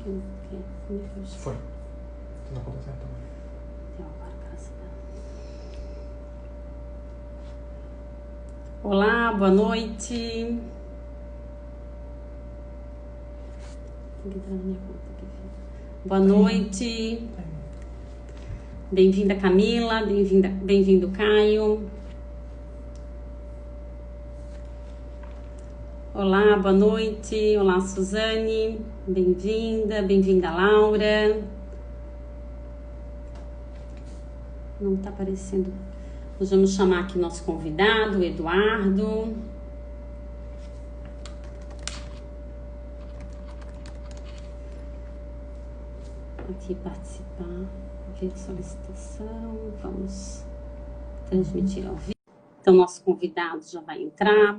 Foi. Não aconteceu também. Olá, boa noite. Tem que entrar na minha conta aqui. Boa noite. Bem-vinda, Camila. Bem-vindo, Caio. Olá, boa noite. Olá, Suzane. Bem-vinda, Laura. Não está aparecendo. Nós vamos chamar aqui nosso convidado, o Eduardo. Aqui participar, ver solicitação, vamos transmitir ao vivo. Então, nosso convidado já vai entrar.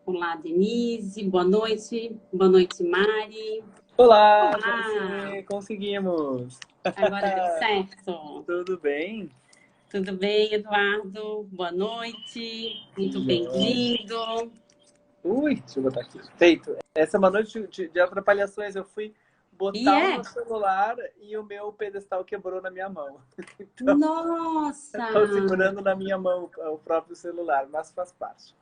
Olá, Denise, boa noite, Mari. Olá, conseguimos! Agora deu certo. Tudo bem? Tudo bem, Eduardo? Boa noite, muito bem-vindo. Deixa eu botar aqui. Feito. Essa é uma noite de atrapalhações. Eu fui botar o meu celular e o meu pedestal quebrou na minha mão. Então, nossa! Estou segurando na minha mão o próprio celular, mas faz parte.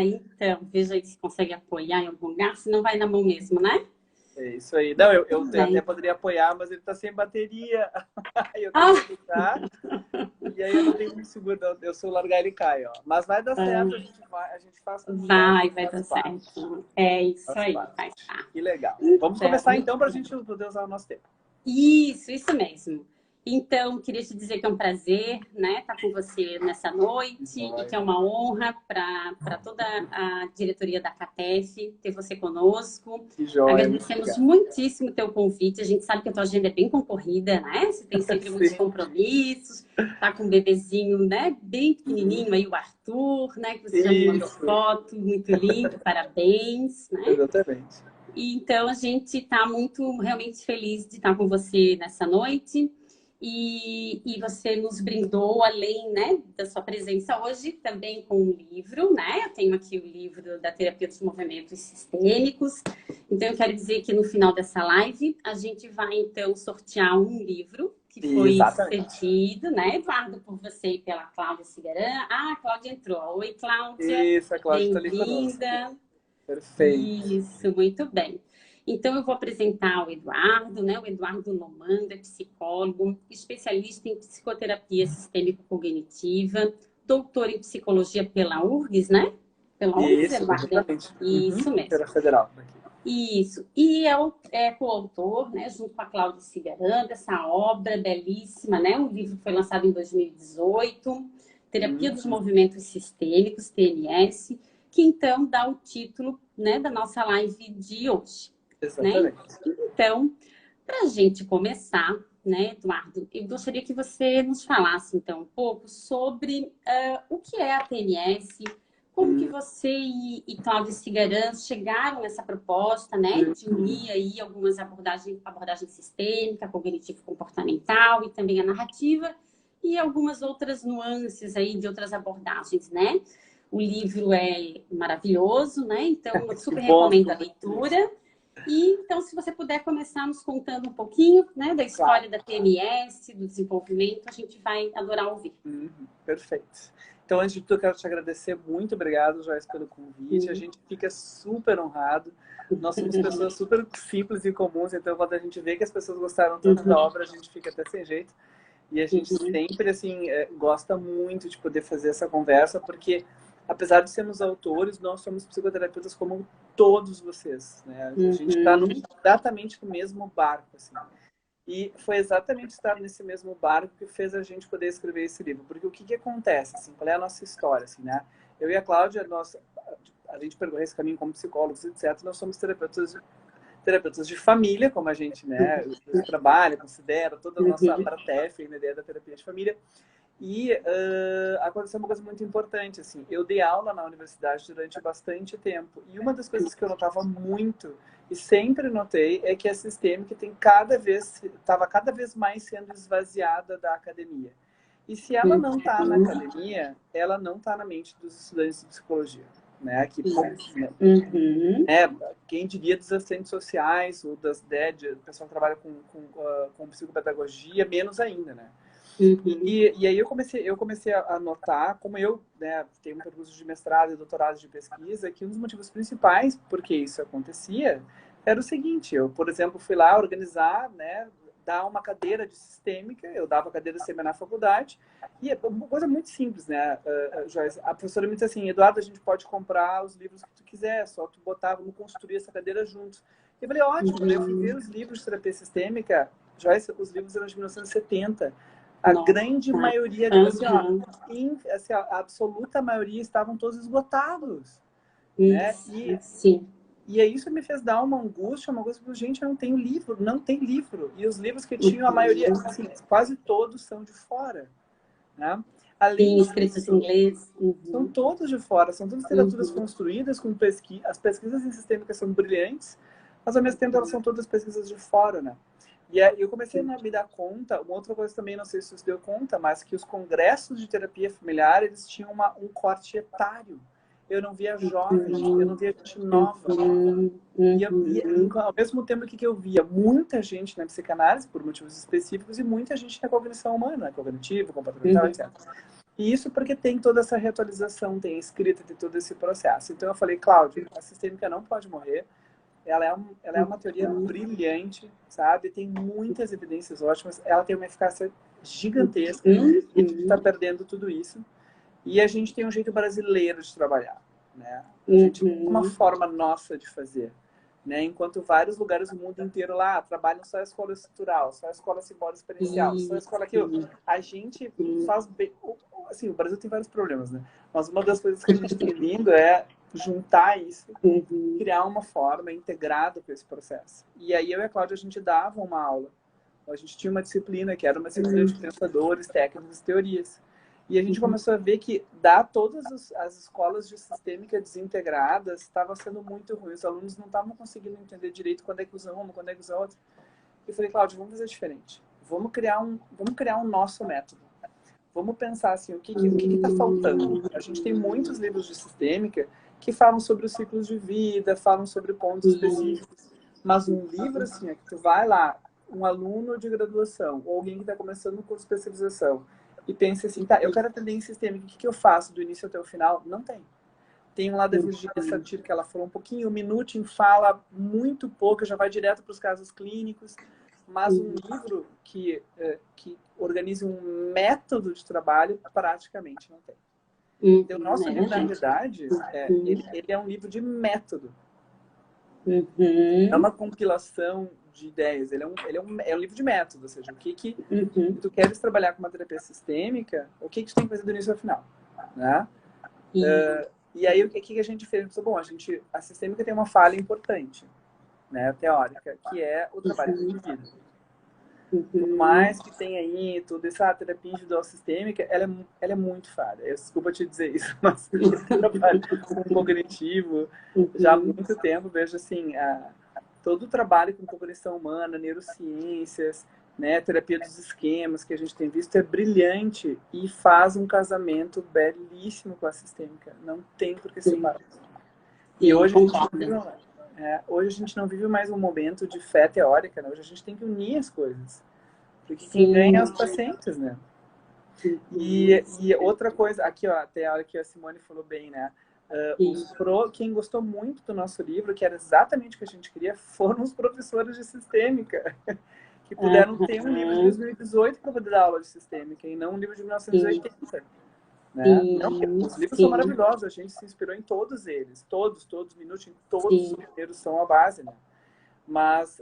Então, veja aí se consegue apoiar em algum lugar, senão vai na mão mesmo, né? É isso aí. Não, eu até poderia apoiar, mas ele está sem bateria. Eu tenho que ligar. E aí eu não tenho muito seguro, eu se eu largar ele cai, ó. Mas vai dar certo, a gente faz com vai dar certo. É isso aí, faz parte. Que legal. Vamos começar então para a gente poder usar o nosso tempo. Isso mesmo. Então, queria te dizer que é um prazer, né, estar com você nessa noite e que é uma honra para toda a diretoria da CATEF ter você conosco. Que joia, agradecemos muitíssimo o teu convite. A gente sabe que a tua agenda é bem concorrida, né? Você tem sempre muitos compromissos. Tá com um bebezinho, né, bem pequenininho aí, o Arthur, né, que você já me mandou foto, muito lindo, parabéns, né? Exatamente. Então, a gente está realmente feliz de estar com você nessa noite. E você nos brindou, além, né, da sua presença hoje, também com um livro, né? Eu tenho aqui o livro da Terapia dos Movimentos Sistêmicos. Então, eu quero dizer que no final dessa live, a gente vai, então, sortear um livro que foi cedido, né, Eduardo, por você e pela Cláudia Cigaran. A Cláudia entrou. Oi, Cláudia. Isso, a Cláudia está ali bem-vinda. Perfeito. Isso, muito bem. Então, eu vou apresentar o Eduardo, né? O Eduardo Lomanda, psicólogo, especialista em psicoterapia sistêmico-cognitiva, doutor em psicologia pela URGS, né? Pela URGS, Eduardo? Isso mesmo. Pela Federal. Isso. E é coautor, né, junto com a Cláudia Cigaran, dessa obra belíssima, né? O livro foi lançado em 2018, Terapia dos Movimentos Sistêmicos, TMS, que então dá o título, né, da nossa live de hoje. Exatamente. Né? Então, para a gente começar, né, Eduardo, eu gostaria que você nos falasse, então, um pouco sobre o que é a TMS, como que você e Cláudia Cigaran chegaram nessa proposta, né, de unir aí algumas abordagens sistêmica, cognitivo-comportamental e também a narrativa e algumas outras nuances aí de outras abordagens, né? O livro é maravilhoso, né? Então, eu super recomendo a leitura. E, então, se você puder começar nos contando um pouquinho, né, da história da TMS, do desenvolvimento, a gente vai adorar ouvir. Perfeito. Então, antes de tudo, eu quero te agradecer. Muito obrigado, Joyce, pelo convite. A gente fica super honrado. Nós somos pessoas super simples e comuns, então quando a gente vê que as pessoas gostaram tanto da obra, a gente fica até sem jeito. E a gente sempre, assim, gosta muito de poder fazer essa conversa, porque apesar de sermos autores, nós somos psicoterapeutas como todos vocês, né? A gente está exatamente no mesmo barco, assim. E foi exatamente estar nesse mesmo barco que fez a gente poder escrever esse livro. Porque o que acontece, assim, qual é a nossa história, assim, né? Eu e a Cláudia, a gente percorreu esse caminho como psicólogos, etc. Nós somos terapeutas de família, como a gente, né, trabalha, considera toda a nossa PRATEF, a ideia da terapia de família. E aconteceu uma coisa muito importante, assim, eu dei aula na universidade durante bastante tempo, e uma das coisas que eu notava muito, e sempre notei, é que a sistêmica estava cada vez mais sendo esvaziada da academia. E se ela não está na academia, ela não está na mente dos estudantes de psicologia. né? Que, Uhum. quem diria dos assistentes sociais, ou das DED, o pessoal que trabalha com psicopedagogia, menos ainda, né? Uhum. E aí eu comecei a notar, como eu, né, tenho um percurso de mestrado e doutorado de pesquisa, que um dos motivos principais por que isso acontecia era o seguinte: eu, por exemplo, fui lá organizar, né, dar uma cadeira de sistêmica, eu dava cadeira semi na faculdade, e é uma coisa muito simples, né, Joyce? A professora me disse assim: Eduardo, a gente pode comprar os livros que tu quiser, só tu botar, vamos construir essa cadeira juntos. E eu falei, ótimo, daí eu fui ver os livros de terapia sistêmica, Joyce, os livros eram de 1970. A Nossa. grande maioria, assim, ó, assim, a absoluta maioria estavam todos esgotados, né? Sim. E aí isso me fez dar uma angústia, uma coisa que, gente, eu não tenho livro, não tem livro. E os livros que tinham, a maioria, assim, quase todos são de fora, né? Além Sim, escritos em inglês. são todos de fora, são todas literaturas construídas com pesquisa. As pesquisas em sistêmica são brilhantes, mas ao mesmo tempo elas são todas pesquisas de fora, né? E aí eu comecei a me dar conta, uma outra coisa também, não sei se você deu conta, mas que os congressos de terapia familiar, eles tinham um corte etário. Eu não via jovem, eu não via gente nova. E ao mesmo tempo que eu via muita gente na psicanálise, por motivos específicos, e muita gente na cognição humana, cognitivo, comportamental, etc. E isso porque tem toda essa reatualização, tem a escrita, tem todo esse processo. Então eu falei, Cláudio, a sistêmica não pode morrer. Ela é uma teoria brilhante, sabe? Tem muitas evidências ótimas. Ela tem uma eficácia gigantesca. E a gente está perdendo tudo isso. E a gente tem um jeito brasileiro de trabalhar, né? A gente tem uma forma nossa de fazer, né? Enquanto vários lugares do mundo inteiro lá trabalham só a escola estrutural, só a escola simbólica experiencial, só a escola aquilo. A gente faz bem... Assim, o Brasil tem vários problemas, né? Mas uma das coisas que a gente tem vindo é juntar isso, criar uma forma integrada com esse processo. E aí eu e a Cláudia, a gente dava uma aula. A gente tinha uma disciplina que era uma disciplina de pensadores, técnicos e teorias. E a gente começou a ver que dar todas as escolas de sistêmica desintegradas estava sendo muito ruim. Os alunos não estavam conseguindo entender direito quando é que usa uma, quando é que usa outra. E eu falei, Cláudia, vamos fazer diferente. Vamos criar um nosso método. Vamos pensar assim, o que está faltando? A gente tem muitos livros de sistêmica que falam sobre os ciclos de vida, falam sobre pontos específicos. Mas um livro assim, que tu vai lá, um aluno de graduação, ou alguém que está começando um curso de especialização, e pensa assim, tá, eu quero atender em sistêmica, o que eu faço do início até o final? Não tem. Tem um lá da Virginia Satir, que ela falou um pouquinho, um minutinho, fala muito pouco, já vai direto para os casos clínicos. Mas um livro que organize um método de trabalho, praticamente não tem. Então, o nosso livro, na realidade, ele é um livro de método. É uma compilação de ideias. Ele é um livro de método. Ou seja, o que tu queres trabalhar com uma terapia sistêmica, o que tu tem que fazer do início ao final. Né? E aí, o que a gente fez? Bom, a sistêmica tem uma falha importante, né, teórica, que é o trabalho com o indivíduo. Por mais que tenha aí tudo isso, a terapia individual sistêmica, ela é muito falha. Desculpa te dizer isso, mas eu trabalho com cognitivo já há muito tempo, vejo assim, todo o trabalho com cognição humana, neurociências, né, terapia dos esquemas que a gente tem visto é brilhante e faz um casamento belíssimo com a sistêmica. Não tem por que separar. E hoje a gente não vive mais um momento de fé teórica, né? Hoje a gente tem que unir as coisas. Porque quem ganha é os pacientes, né? E outra coisa, aqui, ó, até a hora que a Simone falou bem, né? Quem gostou muito do nosso livro, que era exatamente o que a gente queria, foram os professores de sistêmica, que puderam ter um livro de 2018 para poder dar aula de sistêmica, e não um livro de 1980. Né? Não, os livros são maravilhosos, a gente se inspirou em todos eles, todos, minutinho, todos os primeiros são a base, né? Mas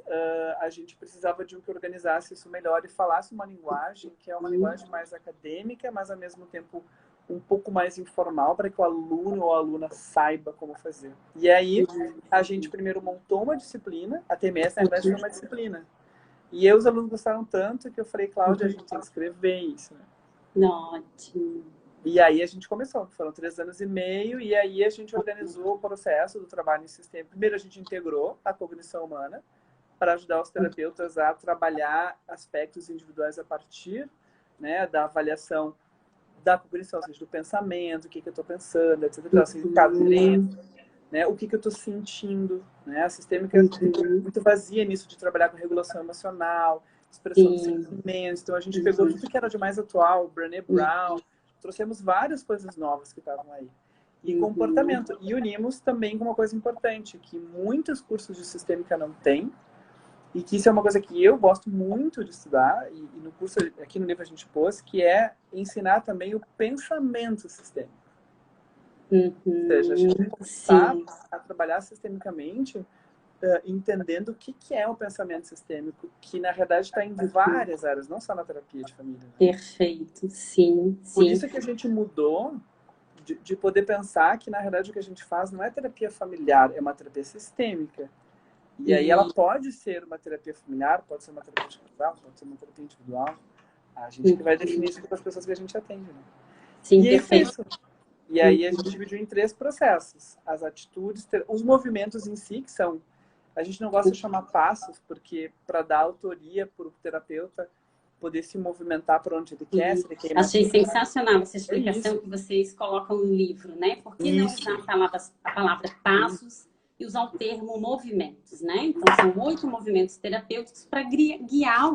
a gente precisava de um que organizasse isso melhor e falasse uma linguagem que é uma linguagem mais acadêmica, mas ao mesmo tempo um pouco mais informal, para que o aluno ou a aluna saiba como fazer. E aí a gente primeiro montou uma disciplina, a TMS na verdade foi uma disciplina. E os alunos gostaram tanto que eu falei, Cláudia, a gente tem que escrever isso, né? Ótimo. E aí a gente começou, foram 3 anos e meio, e aí a gente organizou o processo do trabalho em sistema. Primeiro a gente integrou a cognição humana para ajudar os terapeutas a trabalhar aspectos individuais a partir, né, da avaliação da cognição, ou seja, do pensamento, o que eu estou pensando, etc. Assim, né? O que eu estou sentindo, né? A sistêmica é muito vazia nisso de trabalhar com regulação emocional, expressão de sentimentos. Então a gente pegou tudo que era de mais atual, Brené Brown, trouxemos várias coisas novas que estavam aí. E comportamento. E unimos também com uma coisa importante, que muitos cursos de sistêmica não têm, e que isso é uma coisa que eu gosto muito de estudar, e no curso, aqui no livro a gente pôs, que é ensinar também o pensamento sistêmico. Ou seja, a gente começar a trabalhar sistemicamente, entendendo o que é o pensamento sistêmico, que na realidade está em várias áreas, não só na terapia de família. Né? Perfeito, sim. Por isso que a gente mudou de poder pensar que na realidade o que a gente faz não é terapia familiar, é uma terapia sistêmica. E aí ela pode ser uma terapia familiar, pode ser uma terapia de casal, pode ser uma terapia individual. A gente que vai definir isso com as pessoas que a gente atende. Né? Sim, e perfeito. E aí a gente dividiu em 3 processos. As atitudes, os movimentos em si, que são... A gente não gosta de chamar passos, porque para dar autoria para o terapeuta poder se movimentar por onde ele quer. Se ele quer Achei sensacional essa explicação que vocês colocam no livro, né? Por que não usar a palavra passos e usar o termo movimentos, né? Então, são 8 movimentos terapêuticos para guiar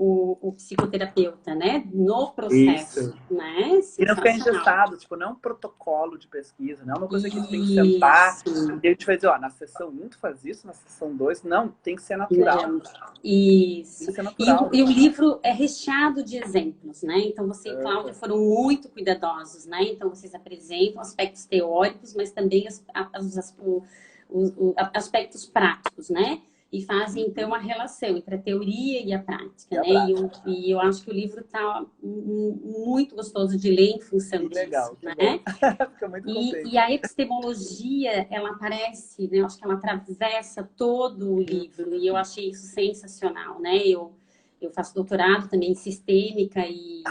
o psicoterapeuta, né? No processo, né? E não ficar engessado, tipo, não é um protocolo de pesquisa, não é uma coisa que tu tem que sentar e a gente vai dizer, ó, na sessão 1 tu faz isso, na sessão 2, não, tem que ser natural. Isso. Tem que ser natural. E o livro é recheado de exemplos, né? Então, você e Cláudia foram muito cuidadosos, né? Então, vocês apresentam aspectos teóricos, mas também os aspectos práticos, né? E fazem, então, a relação entre a teoria e a prática, né? E eu acho que o livro está muito gostoso de ler em função disso, legal, né? Fica muito contente. E a epistemologia, ela aparece, né? Eu acho que ela atravessa todo o livro e eu achei isso sensacional, né? Eu faço doutorado também em sistêmica e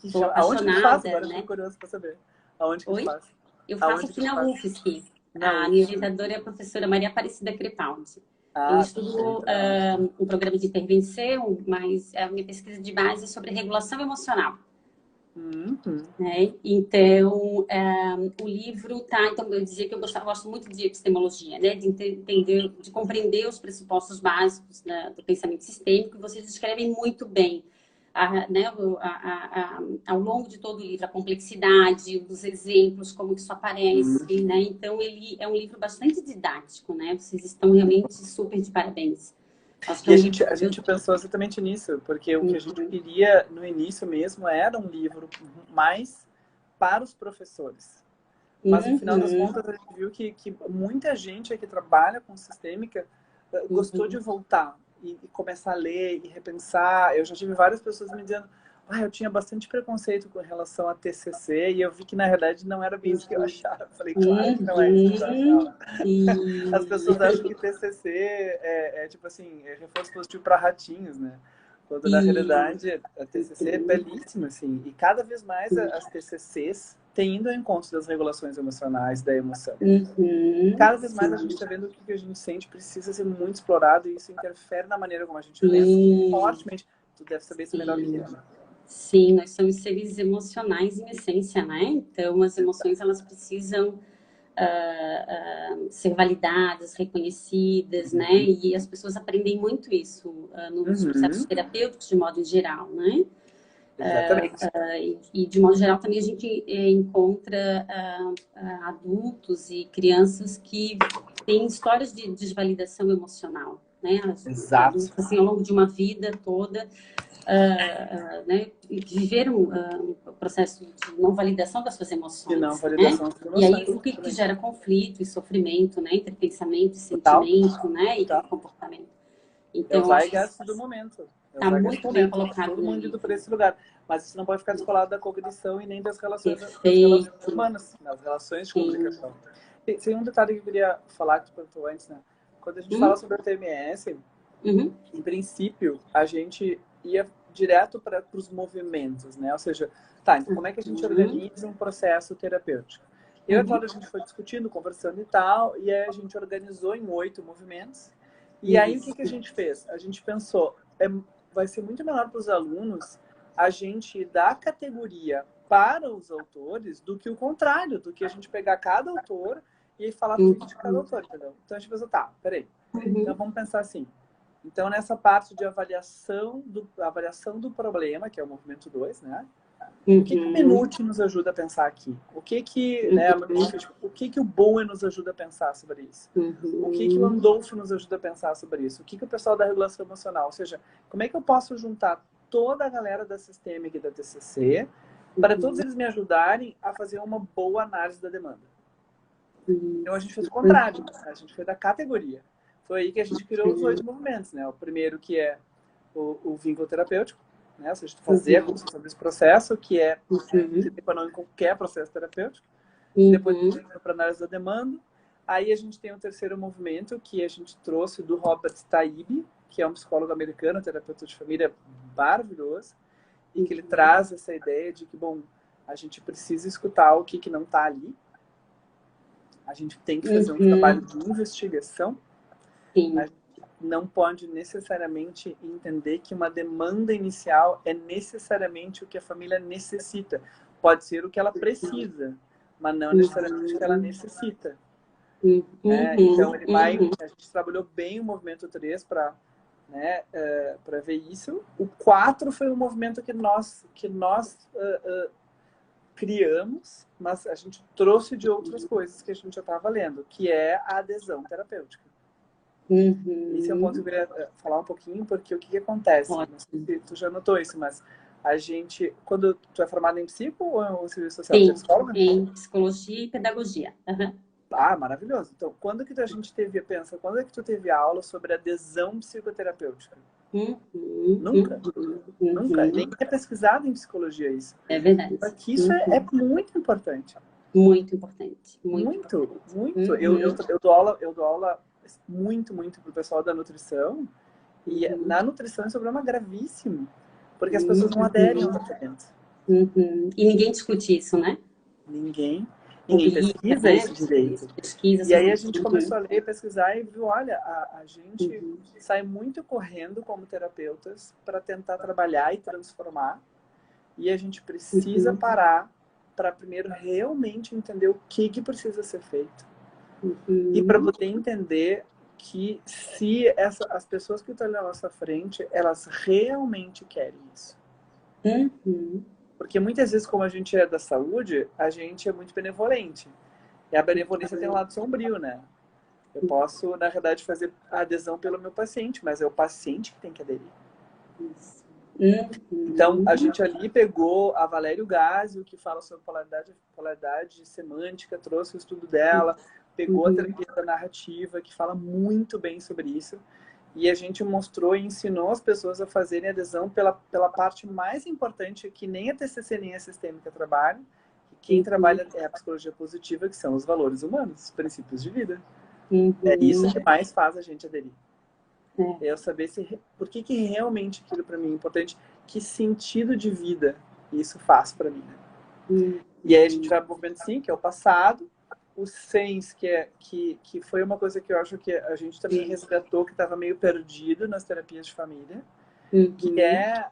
estou apaixonada, Agora né? estou curioso para saber. Aonde que tu faz? Eu faço aqui na UFSC. A minha orientadora é a professora Maria Aparecida Crepaldi. Eu estudo um programa de intervenção, mas a minha pesquisa de base é sobre regulação emocional. Né? Então, o livro tá... Então, eu dizia que eu gosto muito de epistemologia, né? De entender, de compreender os pressupostos básicos do pensamento sistêmico, e vocês escrevem muito bem. Né, ao longo de todo o livro, a complexidade dos exemplos, como isso aparece, né? Então, ele é um livro bastante didático, né? Vocês estão realmente super de parabéns. E a gente pensou exatamente nisso, porque o que a gente queria no início mesmo era um livro mais para os professores. Mas, no final das contas, a gente viu que muita gente que trabalha com sistêmica gostou de voltar e começar a ler e repensar. Eu já tive várias pessoas me dizendo, eu tinha bastante preconceito com relação a TCC e eu vi que, na verdade, não era bem isso que eu achava. Eu falei, claro que não é isso que eu achava. As pessoas acham que TCC é tipo assim, é reforço positivo para ratinhos, né? Quando, na realidade, a TCC é belíssima, assim. E cada vez mais as TCCs têm indo ao encontro das regulações emocionais, da emoção. Cada vez mais a gente está vendo que o que a gente sente precisa ser muito explorado e isso interfere na maneira como a gente pensa fortemente. Tu deve saber isso melhor que eu. Sim, nós somos seres emocionais em essência, né? Então, as emoções, elas precisam ser validadas, reconhecidas, né? E as pessoas aprendem muito isso nos processos terapêuticos, de modo geral, né? Exatamente. E de modo geral também a gente encontra adultos e crianças que têm histórias de desvalidação emocional, né? Exato. Assim, ao longo de uma vida toda, né? Viveram o processo de não validação das suas emoções. De não validação das emoções. E aí o que gera conflito e sofrimento, né? Entre pensamento e sentimento, né? E comportamento. Então, é o zeitgeist do momento. Está muito bem colocado. Todo mundo indo para esse lugar. Mas isso não pode ficar descolado da cognição e nem das relações humanas, das relações de comunicação. Tem um detalhe que eu queria falar que tu perguntou antes, né? Quando a gente fala sobre a TMS, em princípio, a gente ia direto para os movimentos, né? Ou seja, então como é que a gente organiza um processo terapêutico? Eu e a Cláudia, a gente foi discutindo, conversando e tal, e aí a gente organizou em 8 movimentos. E aí, o que a gente fez? A gente pensou, vai ser muito melhor para os alunos a gente dar categoria para os autores do que o contrário, do que a gente pegar cada autor e falar tudo de cada autor, entendeu? Então a gente pensa, tá, peraí. Então vamos pensar assim. Então nessa parte de avaliação do problema, que é o movimento 2, né? O que o Minuti nos ajuda a pensar aqui? O que né, o que o Bowen nos ajuda a pensar sobre isso? O que o Andolph nos ajuda a pensar sobre isso? O que o pessoal da regulação emocional? Ou seja, como é que eu posso juntar toda a galera da Systemic e da TCC para todos eles me ajudarem a fazer uma boa análise da demanda? Então a gente fez o contrário, a gente fez da categoria. Foi aí que a gente criou os 8 movimentos, né? O primeiro que é o vínculo terapêutico, né? Ou seja, fazer a construção desse processo, que é em qualquer processo terapêutico. Depois a gente vai para a análise da demanda. Aí a gente tem o terceiro movimento, que a gente trouxe do Robert Taibbi, que é um psicólogo americano, terapeuta de família maravilhoso, e que ele traz essa ideia de que, bom, a gente precisa escutar o que não está ali. A gente tem que fazer um trabalho de investigação. Sim. A gente não pode necessariamente entender que uma demanda inicial é necessariamente o que a família necessita. Pode ser o que ela precisa, mas não necessariamente o que ela necessita. Então, ele vai, a gente trabalhou bem o movimento 3 para ver isso. O 4 foi um movimento que nós criamos, mas a gente trouxe de outras coisas que a gente já estava lendo, que é a adesão terapêutica. Esse é um ponto que eu queria falar um pouquinho, porque o que acontece? Não sei se tu já notou isso, mas a gente, quando tu é formada em psico ou em serviço social? Sim, Psicóloga? em psicologia e pedagogia. Ah, maravilhoso. Então, quando que a gente quando é que tu teve aula sobre adesão psicoterapêutica? Nunca. Nunca. Nem é pesquisado em psicologia isso. É verdade. Porque isso é muito importante. Muito importante. Muito. Eu dou aula muito pro pessoal da nutrição. E na nutrição esse é um problema gravíssimo. Porque as pessoas não aderem ao tratamento. E ninguém discute isso, né? Ninguém pesquisa isso direito. E aí a gente começou a ler, pesquisar e viu, olha, a gente sai muito correndo como terapeutas para tentar trabalhar e transformar. E a gente precisa parar para primeiro realmente entender o que precisa ser feito. E para poder entender que se as pessoas que estão ali na nossa frente, elas realmente querem isso. Porque muitas vezes, como a gente é da saúde, a gente é muito benevolente. E a benevolência tem um lado sombrio, né? Eu posso, na verdade, fazer a adesão pelo meu paciente, mas é o paciente que tem que aderir. Então, a gente ali pegou a Valério Gásio, que fala sobre polaridade semântica, trouxe o estudo dela, pegou a terapia da narrativa, que fala muito bem sobre isso. E a gente mostrou e ensinou as pessoas a fazerem adesão pela parte mais importante, que nem a TCC nem a Sistêmica trabalham. Quem trabalha é a psicologia positiva, que são os valores humanos, os princípios de vida. É isso que mais faz a gente aderir. É eu saber por que realmente aquilo para mim é importante, que sentido de vida isso faz para mim. Né? E aí a gente vai para o movimento 5, que é o passado. O SENS, que foi uma coisa que eu acho que a gente também resgatou, que estava meio perdido nas terapias de família, que é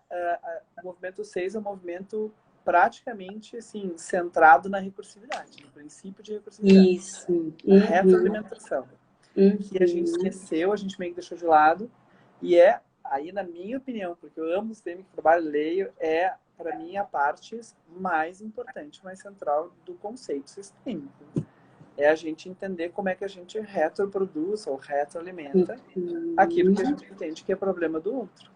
o movimento 6 é um movimento praticamente assim, centrado na recursividade, no princípio de recursividade. Isso. A retroalimentação. Que a gente esqueceu, a gente meio que deixou de lado, e aí na minha opinião, porque eu amo o sistema que trabalho, leio, para mim a parte mais importante, mais central do conceito sistêmico. É a gente entender como é que a gente retroproduz ou retroalimenta aquilo que a gente entende que é problema do outro.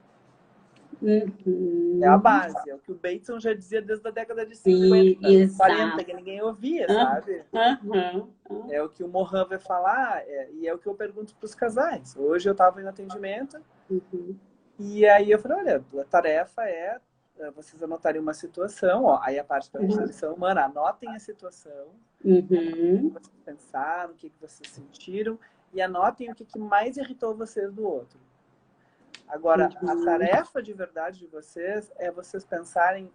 É a base, é o que o Bateson já dizia desde a década de 50, 40, que ninguém ouvia, sabe? É o que o Mohan vai falar, e é o que eu pergunto para os casais. Hoje eu estava em atendimento, e aí eu falei, olha, a tarefa é vocês anotarem uma situação, ó, aí a parte da descrição humana, anotem a situação, o que vocês pensaram, o que vocês sentiram, e anotem o que mais irritou vocês do outro. Agora, a tarefa de verdade de vocês é vocês pensarem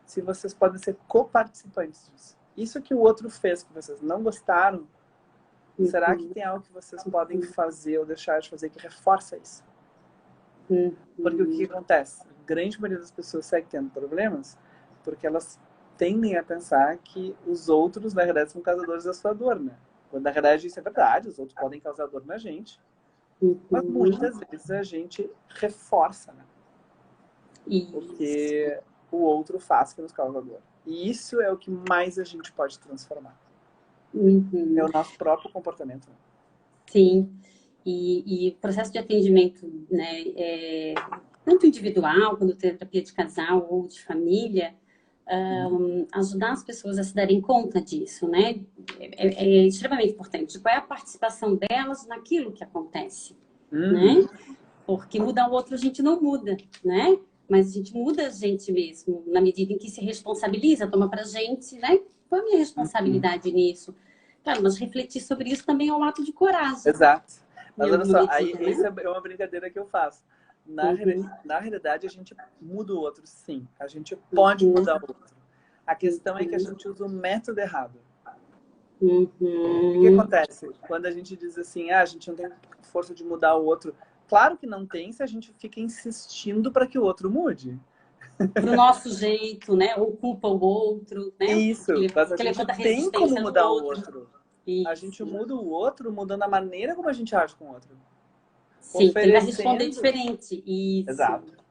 se vocês podem ser coparticipantes disso. Isso que o outro fez, que vocês não gostaram, será que tem algo que vocês podem fazer ou deixar de fazer que reforça isso? Porque o que acontece? A grande maioria das pessoas segue tendo problemas porque elas tendem a pensar que os outros, na verdade, são causadores da sua dor, né? Quando, na verdade, isso é verdade, os outros podem causar dor na gente, mas muitas vezes a gente reforça, né? O que o outro faz que nos causa dor. E isso é o que mais a gente pode transformar. É o nosso próprio comportamento. Né? Sim. E o processo de atendimento, né, tanto individual, quando tem terapia de casal ou de família, ajudar as pessoas a se darem conta disso, né? É extremamente importante. Qual é a participação delas naquilo que acontece, né? Porque mudar o outro a gente não muda, né? Mas a gente muda a gente mesmo, na medida em que se responsabiliza, toma pra gente, né? Qual é a minha responsabilidade nisso? Claro, mas refletir sobre isso também é um ato de coragem. Exato. Mas olha só, medida, aí, né? isso é uma brincadeira que eu faço. Na realidade, a gente muda o outro, sim. A gente pode mudar o outro. A questão é que a gente usa o método errado. O que acontece? Quando a gente diz assim, a gente não tem força de mudar o outro. Claro que não tem se a gente fica insistindo para que o outro mude. Pro nosso jeito, né? Ou culpa o outro, né? Isso, mas a gente tem como mudar o outro. Isso. A gente muda o outro mudando a maneira como a gente age com o outro. Sim, ele vai responder diferente. Isso.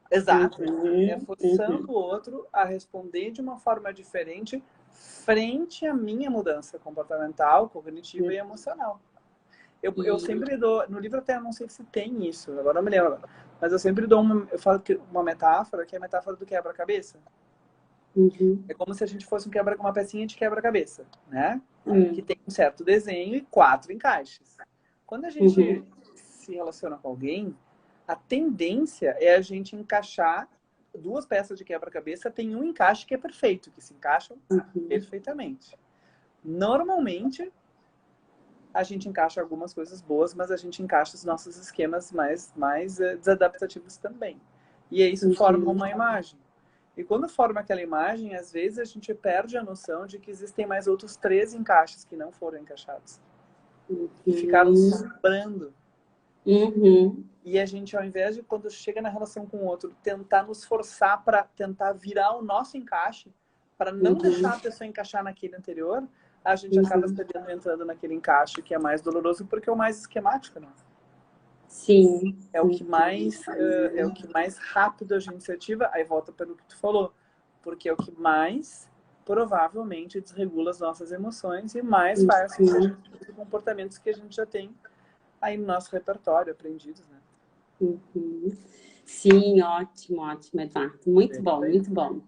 Exato. É forçando o outro a responder de uma forma diferente frente à minha mudança comportamental, cognitiva e emocional. Eu sempre dou, no livro até não sei se tem isso, agora não me lembro, mas eu sempre dou eu falo uma metáfora, que é a metáfora do quebra-cabeça. É como se a gente fosse uma pecinha de quebra-cabeça, né? Que tem um certo desenho e 4 encaixes. Quando a gente se relaciona com alguém, a tendência é a gente encaixar 2 peças de quebra-cabeça, tem um encaixe que é perfeito, que se encaixam perfeitamente. Normalmente, a gente encaixa algumas coisas boas, mas a gente encaixa os nossos esquemas mais desadaptativos também. E aí isso forma uma imagem. E quando forma aquela imagem, às vezes a gente perde a noção de que existem mais outros 3 encaixes que não foram encaixados. E ficaram sobrando. E a gente, ao invés de, quando chega na relação com o outro, tentar nos forçar para tentar virar o nosso encaixe, para não deixar a pessoa encaixar naquele anterior, a gente acaba cedendo e entrando naquele encaixe que é mais doloroso, porque é o mais esquemático, né? Sim. É o que mais rápido a gente se ativa, aí volta pelo que tu falou, porque é o que mais provavelmente desregula as nossas emoções e mais faz com que a gente tenha comportamentos que a gente já tem aí no nosso repertório aprendidos, né? Sim, ótimo, Eduardo. Muito bom, muito bom.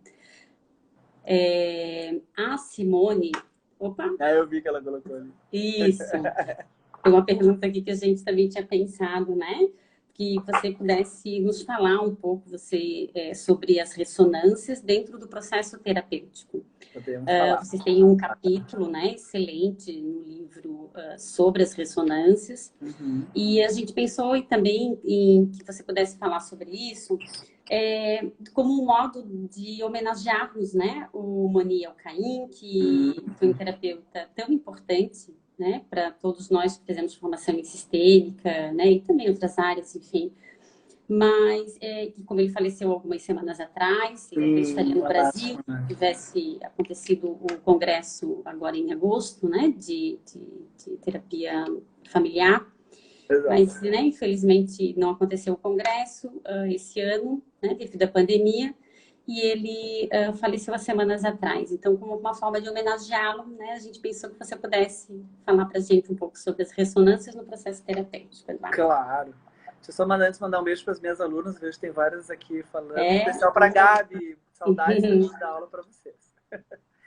A Simone... Opa! Eu vi que ela colocou ali. Isso. Tem uma pergunta aqui que a gente também tinha pensado, né? Que você pudesse nos falar um pouco sobre as ressonâncias dentro do processo terapêutico. Vocês têm um capítulo, né, excelente no livro sobre as ressonâncias. E a gente pensou também em que você pudesse falar sobre isso como um modo de homenagearmos, né, o Moni Alcaim, que foi um terapeuta tão importante, né, para todos nós que fizemos formação em sistêmica, né, e também outras áreas, enfim. Mas, como ele faleceu algumas semanas atrás, ele estaria no Brasil, tivesse acontecido o congresso agora em agosto, né, de terapia familiar. Mas, né, infelizmente, não aconteceu o congresso esse ano, né, devido à pandemia, e ele faleceu há semanas atrás. Então, como uma forma de homenageá-lo, né, a gente pensou que você pudesse falar para a gente um pouco sobre as ressonâncias no processo terapêutico, Eduardo. Claro. Deixa eu só antes mandar um beijo para as minhas alunas, vejo que tem várias aqui falando. Especial para a Gabi, saudades de dar aula para vocês.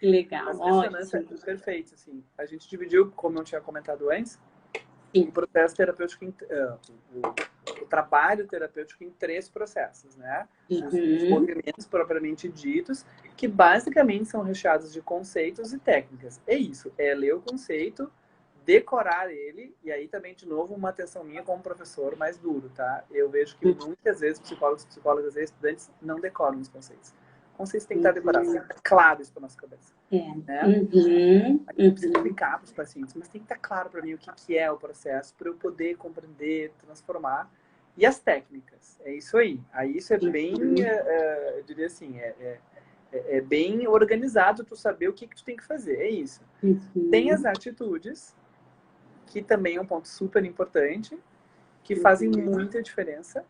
Legal, ótimo. Perfeito, assim. A gente dividiu, como eu tinha comentado antes, o processo terapêutico, o trabalho terapêutico em 3 processos, né? Os movimentos propriamente ditos, que basicamente são recheados de conceitos e técnicas. É isso, é ler o conceito, decorar ele, e aí também, de novo, uma atenção minha como professor mais duro, tá? Eu vejo que muitas vezes psicólogas e estudantes não decoram os conceitos. Conceitos têm que estar decorados, tem que estar claro isso para nossa cabeça. Né? A gente precisa explicar para os pacientes, mas tem que estar claro para mim o que é o processo, para eu poder compreender, transformar. E as técnicas, é isso aí. Aí isso é bem, eu diria assim, É bem organizado tu saber o que tu tem que fazer, é isso. Tem as atitudes, que também é um ponto super importante, que fazem muita diferença.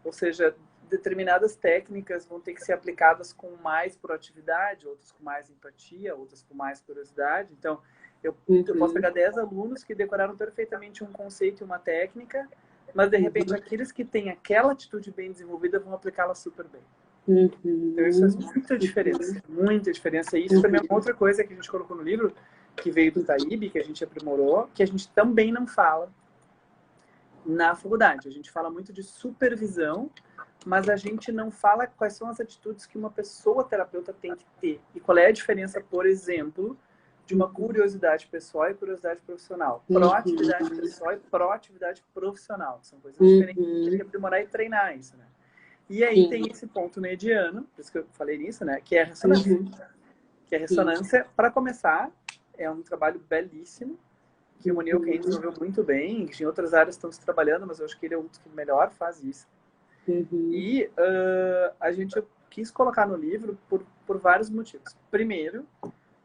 Ou seja, determinadas técnicas vão ter que ser aplicadas com mais proatividade, outras com mais empatia, outras com mais curiosidade. Então, eu posso pegar 10 alunos que decoraram perfeitamente um conceito e uma técnica, mas, de repente, aqueles que têm aquela atitude bem desenvolvida vão aplicá-la super bem. Então, isso faz muita diferença. Muita diferença. E isso também é uma outra coisa que a gente colocou no livro, que veio do Taíbe, que a gente aprimorou, que a gente também não fala na faculdade. A gente fala muito de supervisão, mas a gente não fala quais são as atitudes que uma pessoa terapeuta tem que ter. E qual é a diferença, por exemplo, de uma curiosidade pessoal e curiosidade profissional. Proatividade pessoal e proatividade profissional. São coisas diferentes. A gente tem que aprimorar e treinar isso, né? E aí tem esse ponto mediano, por isso que eu falei nisso, né? Que é a ressonância. Que a ressonância, para começar, é um trabalho belíssimo, que o Moniel Keynes desenvolveu muito bem, que em outras áreas estão se trabalhando, mas eu acho que ele é um dos que melhor faz isso. E a gente quis colocar no livro por vários motivos. Primeiro,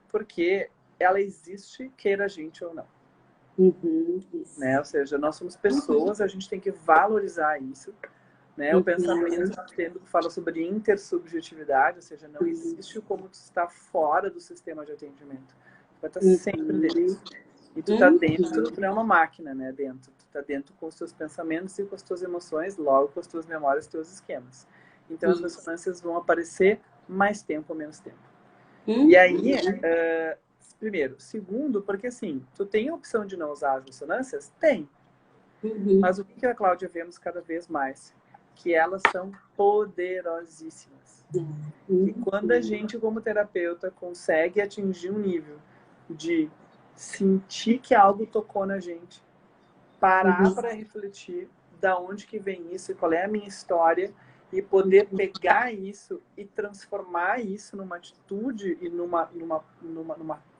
porque ela existe, queira a gente ou não. Né? Ou seja, nós somos pessoas, a gente tem que valorizar isso. Né? O pensamento fala sobre intersubjetividade, ou seja, não existe como tu estar fora do sistema de atendimento. Tu vai estar sempre dentro. E tu tá dentro, tu não é uma máquina, né? Dentro. Tu tá dentro com os teus pensamentos e com as tuas emoções, logo com as tuas memórias e teus esquemas. Então as ressonâncias vão aparecer mais tempo ou menos tempo. E aí, primeiro. Segundo, porque assim, tu tem a opção de não usar as ressonâncias? Tem. Mas o que a Cláudia vemos cada vez mais? Que elas são poderosíssimas. E quando a gente, como terapeuta, consegue atingir um nível de sentir que algo tocou na gente, parar para refletir da onde que vem isso e qual é a minha história, e poder pegar isso e transformar isso numa atitude e numa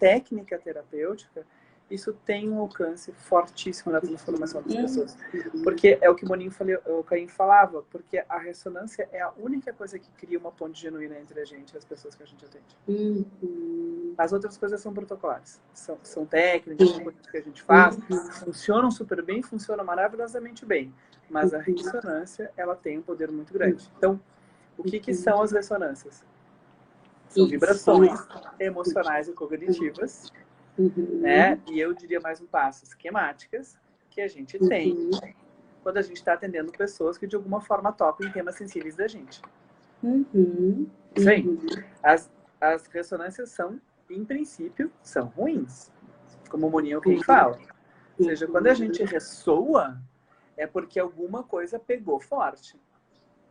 técnica terapêutica, isso tem um alcance fortíssimo na transformação das pessoas. Porque é o que o Caim falava, porque a ressonância é a única coisa que cria uma ponte genuína entre a gente e as pessoas que a gente atende. As outras coisas são protocolares. São técnicas, são coisas que a gente faz, funcionam super bem, funcionam maravilhosamente bem. Mas a ressonância, ela tem um poder muito grande. Então, o que são as ressonâncias? São vibrações emocionais e cognitivas, né? E eu diria mais um passo, esquemáticas, que a gente tem quando a gente está atendendo pessoas que de alguma forma tocam em temas sensíveis da gente. Isso aí. As ressonâncias são, em princípio, são ruins, como o Moniel Keynes fala. Ou seja, quando a gente ressoa, é porque alguma coisa pegou forte.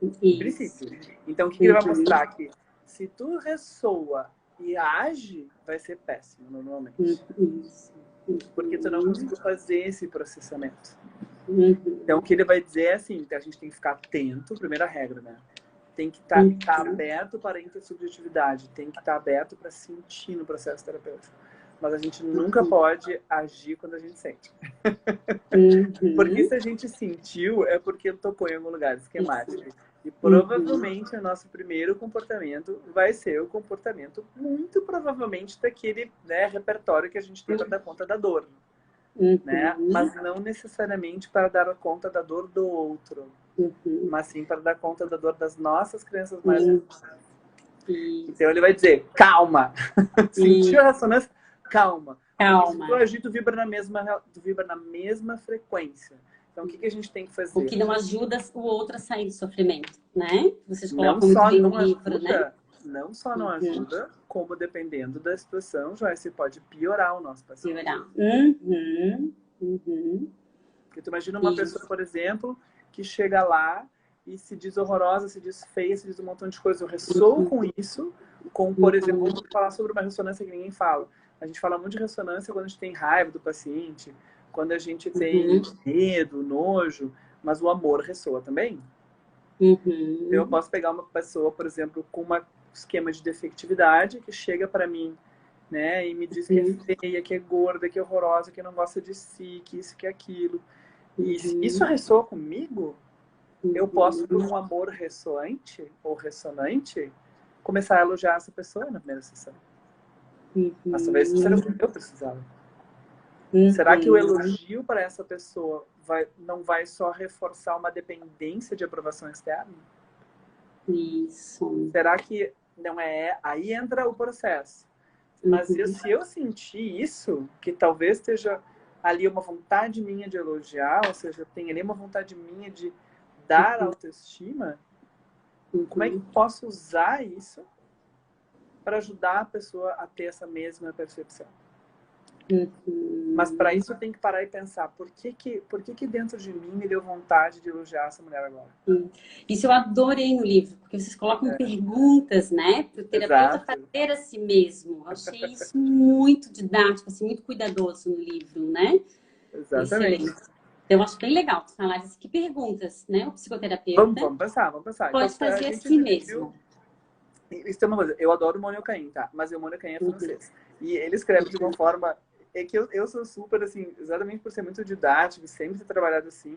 Em princípio. Então, o que ele vai mostrar aqui? Se tu ressoa e age, vai ser péssimo, normalmente. Porque tu não conseguiu fazer esse processamento. Então, o que ele vai dizer é assim, que a gente tem que ficar atento, primeira regra, né? Tem que estar aberto para a intersubjetividade, tem que estar aberto para sentir no processo terapêutico. Mas a gente nunca pode agir quando a gente sente. Porque se a gente sentiu, é porque tocou em algum lugar esquemático. E provavelmente o nosso primeiro comportamento vai ser o comportamento, muito provavelmente, daquele, né, repertório que a gente tem para dar conta da dor. Né? Mas não necessariamente para dar conta da dor do outro. Mas sim para dar conta da dor das nossas crenças mais importantes. Então ele vai dizer, calma. Sentiu a ressonância? Calma. Se tu agir, tu vibra na mesma frequência. Então, o que a gente tem que fazer? O que não ajuda o outro a sair do sofrimento, né? Vocês colocam muito bem no livro, né? Não só não ajuda, como dependendo da situação, Joyce, pode piorar o nosso paciente. Piorar. Porque tu imagina uma pessoa, por exemplo, que chega lá e se diz horrorosa, se diz feia, se diz um montão de coisa. Eu ressoo com isso, com, por exemplo, vamos falar sobre uma ressonância que ninguém fala. A gente fala muito de ressonância quando a gente tem raiva do paciente, quando a gente tem medo, nojo, mas o amor ressoa também. Eu posso pegar uma pessoa, por exemplo, com um esquema de defectividade, que chega para mim, né, e me diz que é feia, que é gorda, que é horrorosa, que não gosta de si, que isso, que aquilo. E se isso ressoa comigo, eu posso, por um amor ressoante ou ressonante, começar a elogiar essa pessoa na primeira sessão. Mas talvez isso era o que eu precisava. Será que o elogio para essa pessoa não vai só reforçar uma dependência de aprovação externa? Isso. Será que não é? Aí entra o processo. Mas se eu sentir isso, que talvez esteja ali uma vontade minha de elogiar, ou seja, tem ali uma vontade minha de dar autoestima, como é que eu posso usar isso para ajudar a pessoa a ter essa mesma percepção? Mas para isso eu tenho que parar e pensar, por que dentro de mim me deu vontade de elogiar essa mulher agora? Isso eu adorei no livro, porque vocês colocam perguntas, né? Para o terapeuta fazer a si mesmo. Eu achei isso muito didático, assim, muito cuidadoso no livro, né? Exatamente. Excelente. Então, eu acho bem legal tu falar isso. Que perguntas, né? O psicoterapeuta Vamos pensar. pode Então, fazer a si mesmo. Isso é uma coisa, eu adoro o Mônio Cain, tá? Mas o Mônio Cain é francês. E ele escreve de uma forma... É que eu sou super, assim, exatamente por ser muito didático, sempre ter trabalhado assim,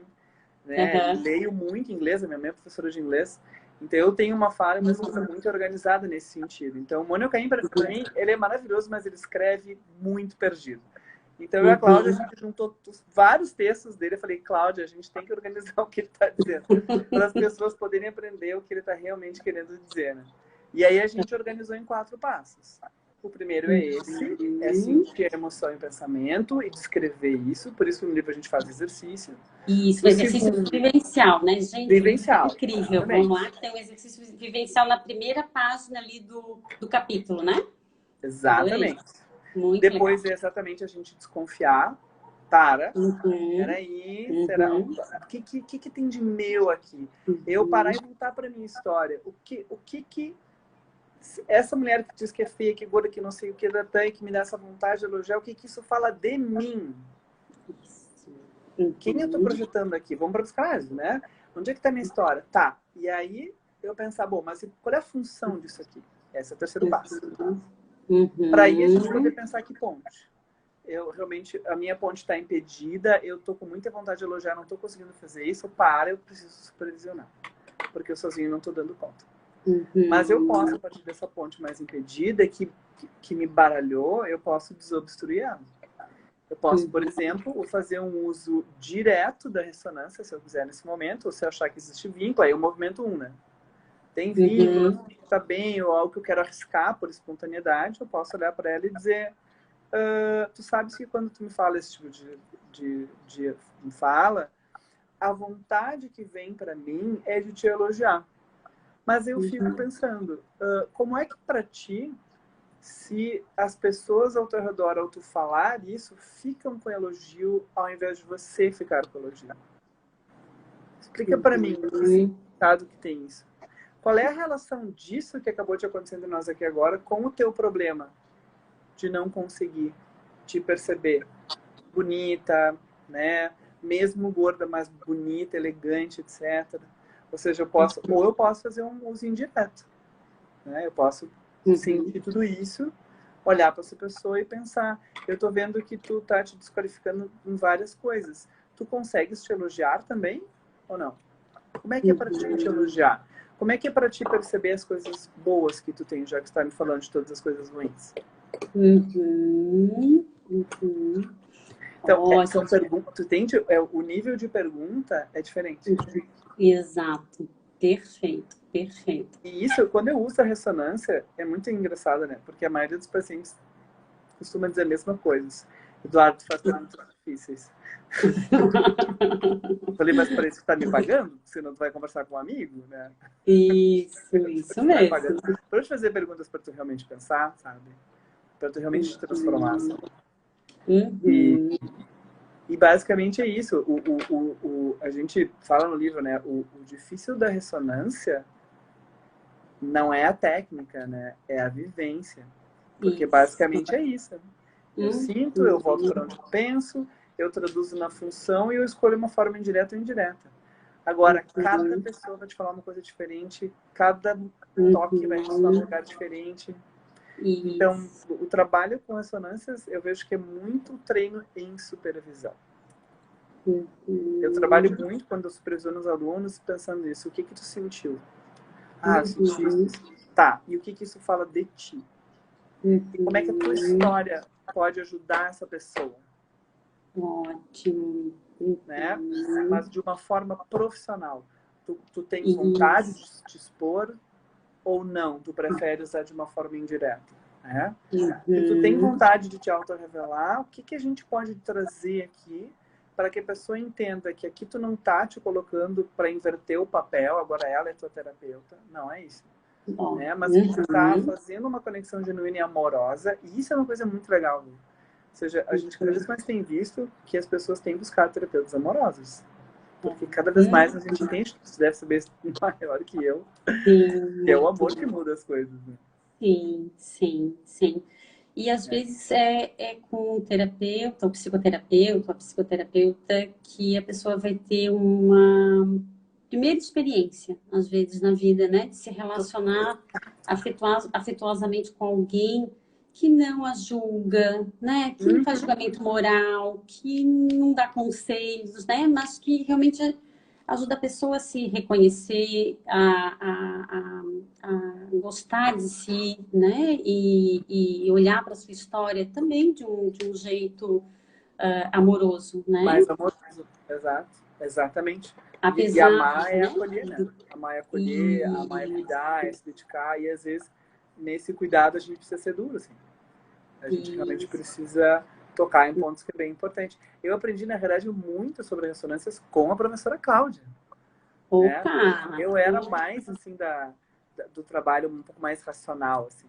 né? Leio muito inglês, a minha mãe é professora de inglês. Então, eu tenho uma fala, mas muito organizada nesse sentido. Então, o Mônio Cain, para mim, ele é maravilhoso, mas ele escreve muito perdido. Então, eu e a Cláudia, a gente juntou vários textos dele. Eu falei, Cláudia, a gente tem que organizar o que ele está dizendo, para as pessoas poderem aprender o que ele está realmente querendo dizer, né? E aí, a gente organizou em 4 passos. O primeiro é esse, é sentir a emoção e o pensamento e descrever isso. Por isso, no livro, a gente faz exercício. Isso, exercício vivencial, né, gente? Vivencial. Incrível. Exatamente. Vamos lá, que tem um exercício vivencial na primeira página ali do capítulo, né? Exatamente. Muito Depois legal. é exatamente a gente desconfiar. Peraí, será? O que tem de meu aqui? Eu parar e voltar para minha história. O que essa mulher que diz que é feia, que é gorda, que não sei o que, que me dá essa vontade de elogiar, o que isso fala de mim? Quem eu tô projetando aqui? Vamos para os casos, né? Onde é que tá a minha história? Tá. E aí eu pensar, bom, mas qual é a função disso aqui? Esse é o terceiro passo. Para aí a gente poder pensar que ponte. Eu realmente, a minha ponte está impedida, eu tô com muita vontade de elogiar, não tô conseguindo fazer isso, eu preciso supervisionar. Porque eu sozinho não tô dando conta. Mas eu posso, a partir dessa ponte mais impedida, que me baralhou, eu posso desobstruir ela. Eu posso, por exemplo, fazer um uso direto da ressonância, se eu quiser nesse momento, ou se eu achar que existe vínculo, aí o movimento 1, né? Tem vínculo, tá bem, ou algo que eu quero arriscar por espontaneidade, eu posso olhar para ela e dizer, tu sabes que quando tu me fala esse tipo de fala, a vontade que vem para mim é de te elogiar. Mas eu fico pensando, como é que para ti, se as pessoas ao teu redor, ao tu falar isso, ficam com elogio ao invés de você ficar com elogio? Explica para mim que significado que tem isso. Qual é a relação disso que acabou de acontecer entre nós aqui agora com o teu problema de não conseguir te perceber bonita, né? Mesmo gorda, mas bonita, elegante, etc. Ou seja, eu posso fazer um uso indireto, né? Eu posso sentir tudo isso, olhar para essa pessoa e pensar, eu tô vendo que tu tá te desqualificando em várias coisas. Tu consegues te elogiar também ou não? Como é que é para ti te elogiar? Como é que é para ti perceber as coisas boas que tu tem, já que tu tá me falando de todas as coisas ruins? Então, são perguntas, tu entende? O nível de pergunta é diferente. Exato. Perfeito, perfeito. E isso, quando eu uso a ressonância, é muito engraçado, né? Porque a maioria dos pacientes costuma dizer a mesma coisa. Eduardo, tu faz perguntas difíceis. Falei, mas parece que tá me pagando? Senão tu vai conversar com um amigo, né? Isso mesmo. Para eu te fazer perguntas para tu realmente pensar, sabe? Para tu realmente te transformar, sabe? E basicamente é isso. A gente fala no livro, né? O difícil da ressonância não é a técnica, né? É a vivência. Porque basicamente é isso. Eu sinto, eu volto para onde eu penso, eu traduzo na função e eu escolho uma forma indireta ou indireta. Agora, cada pessoa vai te falar uma coisa diferente, cada toque vai te falar um lugar diferente. Então, o trabalho com ressonâncias, eu vejo que é muito treino em supervisão. Eu trabalho muito quando eu supervisiono os alunos pensando nisso. O que tu sentiu? Eu senti isso. Tá, e o que isso fala de ti? E como é que a tua história pode ajudar essa pessoa? Ótimo. Né? Mas de uma forma profissional. Tu tem vontade de te expor ou não? Tu prefere usar de uma forma indireta? Né? Se tu tem vontade de te autorrevelar, o que a gente pode trazer aqui para que a pessoa entenda que aqui tu não tá te colocando para inverter o papel, agora ela é tua terapeuta. Não é isso. Né? Mas a gente está fazendo uma conexão genuína e amorosa, e isso é uma coisa muito legal. Né? Ou seja, a gente cada vez mais tem visto que as pessoas têm buscado terapeutas amorosos. Porque cada vez mais a gente entende, você deve saber maior que eu, que é o amor que muda as coisas. Né? Sim, sim, sim. E às vezes é com o terapeuta, o psicoterapeuta, a psicoterapeuta, que a pessoa vai ter uma primeira experiência, às vezes, na vida, né? De se relacionar afetuosamente com alguém que não a julga, né? Que não faz julgamento moral, que não dá conselhos, né? Mas que realmente ajuda a pessoa a se reconhecer, a gostar de si, né? E olhar para a sua história também de um jeito amoroso, né? Mais amoroso, exato, exatamente. E Apesar, amar é né? acolher, né? Amar é acolher, amar é cuidar, é se dedicar, e às vezes nesse cuidado a gente precisa ser duro, assim. A gente realmente precisa tocar em pontos que é bem importante. Eu aprendi, na verdade, muito sobre ressonâncias com a professora Cláudia. Né? Eu era mais, assim, do trabalho um pouco mais racional, assim,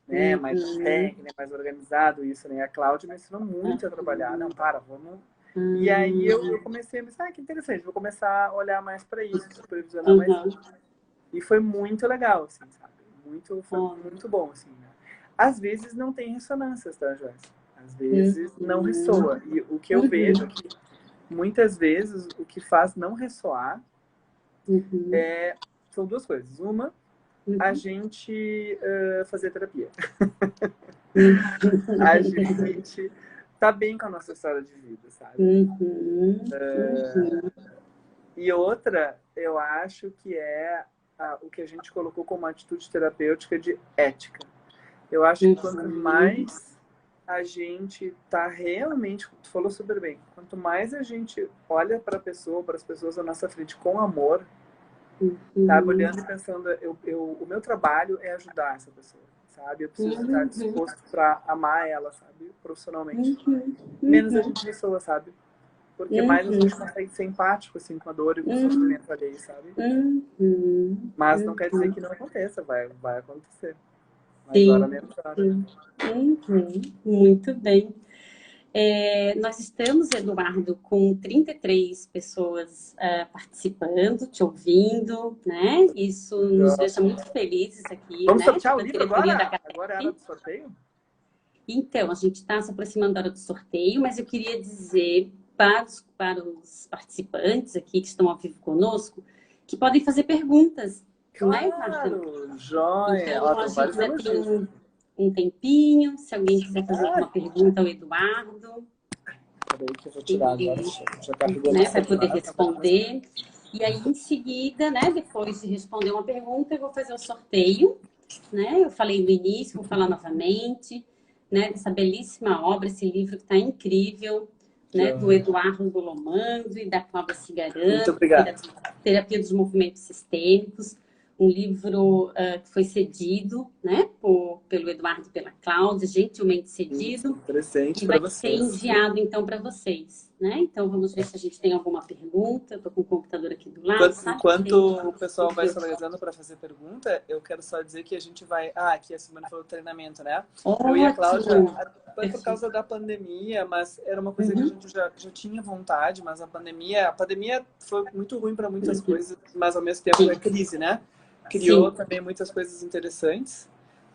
né? Mais técnico, mais organizado, isso, né? A Cláudia me ensinou muito a trabalhar. Não, vamos... E aí eu comecei a pensar, que interessante, vou começar a olhar mais para isso, supervisionar mais isso. E foi muito legal, assim, sabe? Foi muito bom, assim, né? Às vezes não tem ressonâncias, tá, Joyce? Às vezes não ressoa. E o que eu vejo é que, muitas vezes, o que faz não ressoar são duas coisas. Uma, a gente fazer terapia. A gente tá bem com a nossa história de vida, sabe? E outra, eu acho que é o que a gente colocou como atitude terapêutica de ética. Eu acho que quanto mais a gente tá realmente, tu falou super bem, quanto mais a gente olha para as pessoas à nossa frente com amor, sabe, olhando e pensando, o meu trabalho é ajudar essa pessoa, sabe? Eu preciso estar disposto para amar ela, sabe? Profissionalmente. Menos a gente ressoa, sabe? Porque mais a gente consegue ser empático, assim, com a dor e com o sofrimento alheio, sabe? Mas não quer dizer que não aconteça, vai acontecer. Mas hora menos hora. Muito bem. Nós estamos, Eduardo, com 33 pessoas participando, te ouvindo, né? Isso nos deixa muito felizes aqui. Vamos né? sortear o livro agora? Agora é a hora do sorteio? Então, a gente está se aproximando da hora do sorteio, mas eu queria dizer para os participantes aqui que estão ao vivo conosco que podem fazer perguntas. Claro, joia. Então, a gente ainda tem um tempinho, se alguém quiser fazer alguma pergunta ao Eduardo. Peraí que eu vou tirar agora. Já carregou vai poder responder. E aí, em seguida, né, depois de responder uma pergunta, eu vou fazer o sorteio. Né? Eu falei no início, vou falar novamente, né, dessa belíssima obra, esse livro que está incrível, né, do Eduardo Lomando e da Cláudia Cigarán. Muito obrigado. Da Terapia dos Movimentos Sistêmicos. Um livro que foi cedido, né, pelo Eduardo e pela Cláudia, gentilmente cedido. Presente e para vai vocês. ser enviado, então, para vocês. Né? Então, vamos ver se a gente tem alguma pergunta. Eu estou com o computador aqui do lado. Enquanto o pessoal vai se organizando para fazer pergunta, eu quero só dizer que a gente vai... aqui a Simone falou do treinamento, né? Eu e a Cláudia, foi por causa da pandemia, mas era uma coisa que a gente já tinha vontade, mas a pandemia foi muito ruim para muitas coisas, mas ao mesmo tempo é crise, né? Criou também muitas coisas interessantes.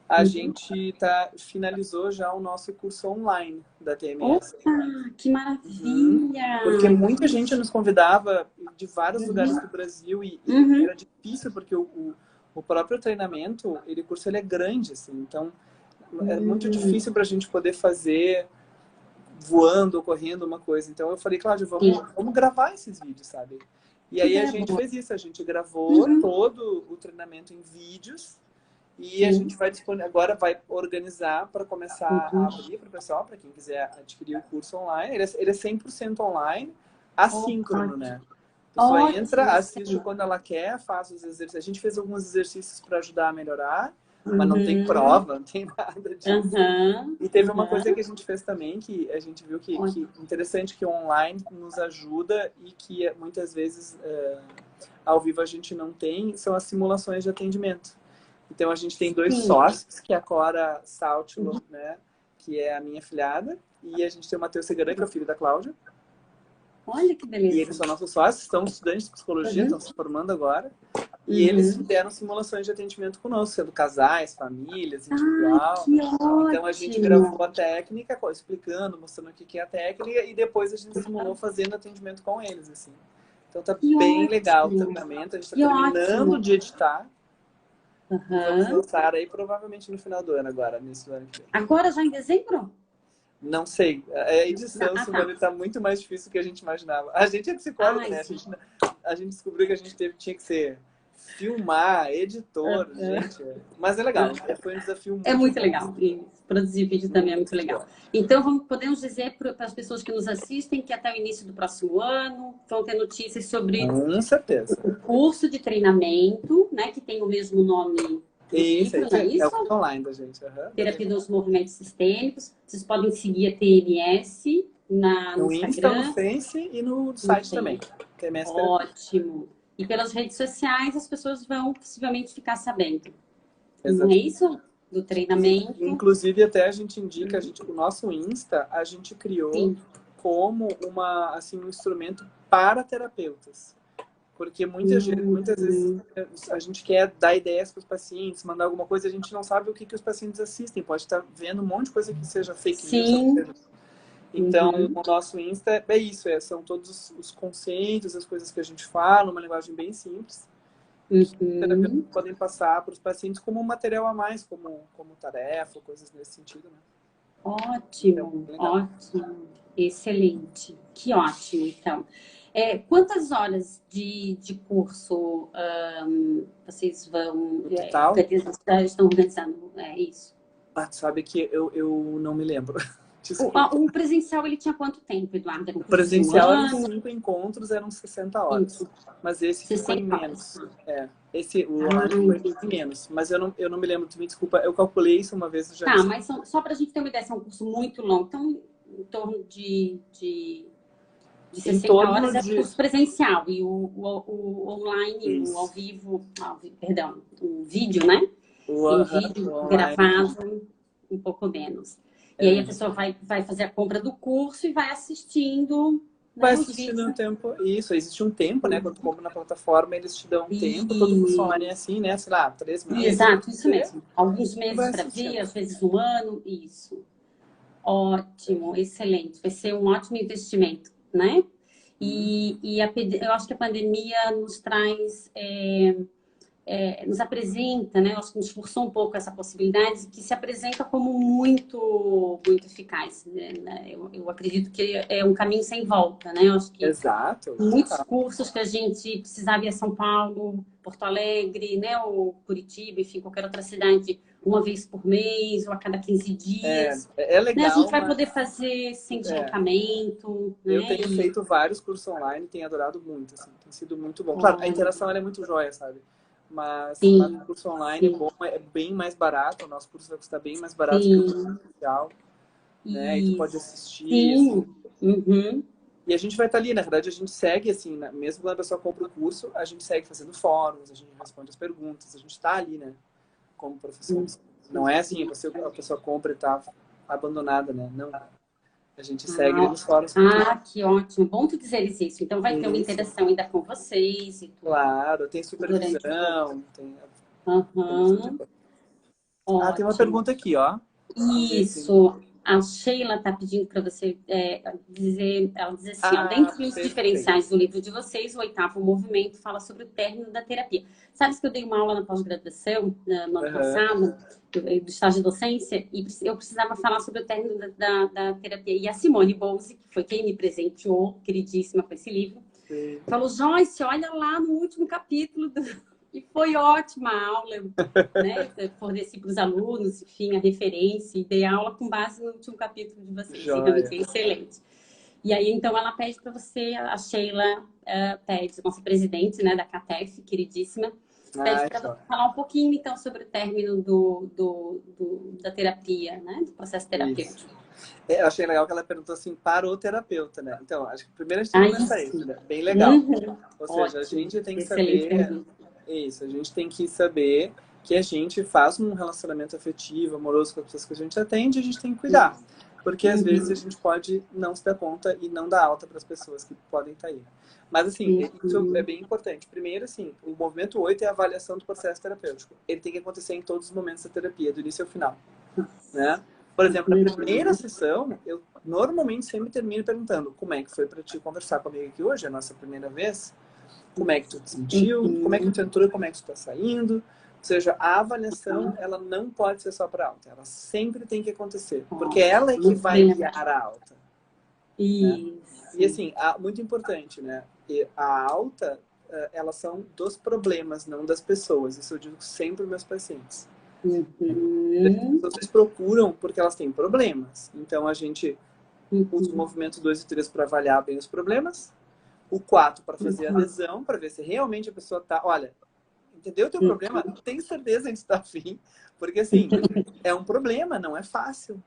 A gente finalizou já o nosso curso online da TMS. Opa, que maravilha! Porque muita gente nos convidava de vários lugares do Brasil e era difícil, porque o próprio treinamento, o curso ele é grande, assim, então é muito difícil para a gente poder fazer voando ou correndo uma coisa. Então eu falei, Cláudia, vamos gravar esses vídeos, sabe? E aí a gente fez isso, a gente gravou todo o treinamento em vídeos E a gente vai agora vai organizar para começar a abrir para o pessoal, para quem quiser adquirir o curso online. Ele é 100% online, assíncrono, né? A pessoa entra, assiste quando ela quer, faz os exercícios. A gente fez alguns exercícios para ajudar a melhorar, mas não tem prova, não tem nada disso. E teve uma coisa que a gente fez também, que a gente viu que interessante, que o online nos ajuda e que muitas vezes ao vivo a gente não tem, são as simulações de atendimento. Então a gente tem 2 sócios, que é a Cora Saltilo, né, que é a minha filhada, e a gente tem o Matheus Segaran, que é o filho da Cláudia. Olha que beleza. E eles são nossos sócios, são estudantes de psicologia, estão se formando agora. E eles fizeram simulações de atendimento conosco, sendo casais, famílias, individual. Que ótimo. Então a gente gravou a técnica, explicando, mostrando o que é a técnica, e depois a gente simulou fazendo atendimento com eles, assim. Então tá bem legal o treinamento, a gente está terminando de editar. Vamos lançar aí provavelmente no final do ano agora, nesse ano que vem. Agora já em dezembro? Não sei. A edição está muito mais difícil do que a gente imaginava. A gente é psicólogo, né? A gente descobriu que a gente tinha que ser filmar, editor, gente. Mas é legal. Foi um desafio muito muito legal. E produzir vídeo também é muito legal. Então, podemos dizer para as pessoas que nos assistem que até o início do próximo ano vão ter notícias sobre com certeza. o curso de treinamento, né? Que tem o mesmo nome. Isso, é o online da gente. Terapia dos movimentos sistêmicos. Vocês podem seguir a TMS no Instagram. Insta, no Face e no site também. TMS Ótimo. E pelas redes sociais as pessoas vão possivelmente ficar sabendo. Exatamente. Não é isso? Do treinamento. Inclusive, até a gente indica, o nosso Insta, a gente criou como um instrumento para terapeutas. Porque muitas vezes a gente quer dar ideias para os pacientes, mandar alguma coisa, a gente não sabe o que os pacientes assistem. Pode estar vendo um monte de coisa que seja fake news. Então, o nosso Insta é isso, são todos os conceitos, as coisas que a gente fala, uma linguagem bem simples. Que podem passar para os pacientes como um material a mais, como tarefa, coisas nesse sentido, né? Ótimo, ótimo. Excelente. Que ótimo, então. Quantas horas de curso vocês vão... Total? Estão organizando isso? Sabe que eu não me lembro. O presencial, ele tinha quanto tempo, Eduardo? O presencial eram 5 encontros, eram 60 horas. Isso. Mas esse foi menos. O online foi menos. Mas eu não me lembro, me desculpa, eu calculei isso uma vez. Mas só para a gente ter uma ideia, é um curso muito longo. Então, em torno de 60 horas é curso presencial. E o online, o ao vivo, perdão, o vídeo, né? O vídeo gravado, um pouco menos. E aí a pessoa vai fazer a compra do curso e vai assistindo. Vai assistindo um tempo. Isso, existe um tempo, né? Quando tu compra na plataforma, eles te dão um tempo. Todo curso online é assim, né? Sei lá, 3 meses. Exato, isso mesmo. Alguns meses para ver, às vezes um ano. Isso. Ótimo, excelente. Vai ser um ótimo investimento, né? E eu acho que a pandemia nos traz... nos apresenta, né? Eu acho que nos forçou um pouco essa possibilidade, que se apresenta como muito, muito eficaz, né? Eu acredito que é um caminho sem volta, né? Eu acho que muitos cursos que a gente precisava ir a São Paulo, Porto Alegre, né? Ou Curitiba, enfim, qualquer outra cidade, uma vez por mês ou a cada 15 dias. É legal. Né? A gente vai poder fazer sem deslocamento. Eu né? tenho feito vários cursos online, tenho adorado muito, assim, tem sido muito bom. Claro, a interação é muito joia, sabe? Mas o curso online é bom, é bem mais barato. O nosso curso vai custar bem mais barato que o curso presencial. Né? E tu pode assistir. Assim. E a gente vai estar ali, na verdade, a gente segue, assim, né? Mesmo quando a pessoa compra o curso, a gente segue fazendo fóruns, a gente responde as perguntas, a gente está ali, né? Como professor. Não é assim, a pessoa compra e está abandonada, né? Não. A gente segue nos fóruns. Que ótimo. Bom tu dizeres isso. Então vai ter uma interação ainda com vocês e tudo. Claro, tem supervisão. Tem tem uma pergunta aqui, ó. Isso. A Sheila está pedindo para você dizer, ela diz assim, dentre os diferenciais do livro de vocês, o 8º movimento fala sobre o término da terapia. Sabes que eu dei uma aula na pós-graduação, no ano passado, do estágio de docência, e eu precisava falar sobre o término da terapia. E a Simone Bowles, que foi quem me presenteou, queridíssima, com esse livro, falou, Joyce, olha lá no último capítulo E foi ótima a aula, né? Eu forneci para os alunos, enfim, a referência, e dei aula com base no último capítulo de vocês. E realmente Joia. é excelente. E aí, então, ela pede para você, a Sheila pede, nossa presidente, né, da CATEF, queridíssima, pede para você falar um pouquinho, então, sobre o término da terapia, né, do processo terapêutico. Isso. Eu achei legal que ela perguntou assim, para o terapeuta, né? Então, acho que primeiro a gente tem que começar isso, né? Bem legal. Ou seja, a gente tem que saber... Isso, a gente tem que saber que a gente faz um relacionamento afetivo, amoroso com as pessoas que a gente atende, e a gente tem que cuidar. Porque às vezes a gente pode não se dar conta e não dar alta para as pessoas que podem estar aí. Mas assim, isso é bem importante. Primeiro, assim, o movimento 8 é a avaliação do processo terapêutico. Ele tem que acontecer em todos os momentos da terapia, do início ao final, né? Por exemplo, na primeira sessão, eu normalmente sempre termino perguntando como é que foi para ti conversar comigo aqui hoje, é a nossa primeira vez. Como é que tu te sentiu? Como é que tu entrou? Como é que tu tá saindo? Ou seja, a avaliação, ela não pode ser só para alta. Ela sempre tem que acontecer. Porque ela é que vai guiar a alta. Né? E assim, muito importante, né? E a alta, elas são dos problemas, não das pessoas. Isso eu digo sempre aos meus pacientes. As pessoas procuram porque elas têm problemas. Então, a gente usa o movimento 2 e 3 para avaliar bem os problemas. O 4 para fazer a adesão, para ver se realmente a pessoa tá... Olha, entendeu o teu problema? Tem certeza que está afim? Porque, assim, é um problema, não é fácil.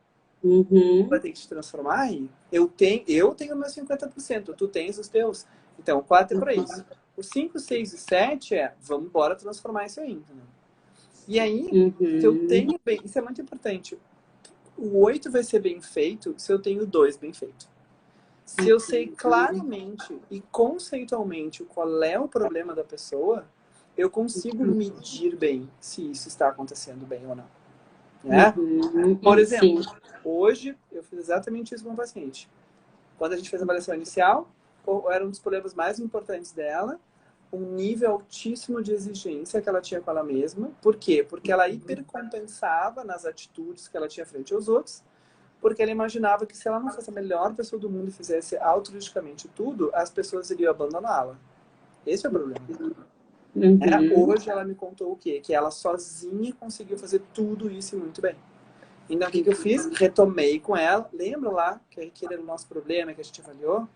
Vai ter que te transformar aí. Eu tenho meus 50%, tu tens os teus. Então, o 4 é para isso. O 5, 6 e 7 vamos embora transformar isso aí, entendeu? E aí, se eu tenho bem... Isso é muito importante. O 8 vai ser bem feito se eu tenho 2 bem feito. Se eu sei claramente e conceitualmente qual é o problema da pessoa, eu consigo medir bem se isso está acontecendo bem ou não. Né? Por exemplo, hoje eu fiz exatamente isso com um paciente. Quando a gente fez a avaliação inicial, era um dos problemas mais importantes dela, um nível altíssimo de exigência que ela tinha com ela mesma. Por quê? Porque ela hipercompensava nas atitudes que ela tinha frente aos outros, porque ela imaginava que se ela não fosse a melhor pessoa do mundo e fizesse altruisticamente tudo, as pessoas iriam abandoná-la. Esse é o problema. Hoje ela me contou o quê? Que ela sozinha conseguiu fazer tudo isso e muito bem. Então, o que eu fiz? Retomei com ela. Lembra lá que aquele era o nosso problema que a gente avaliou?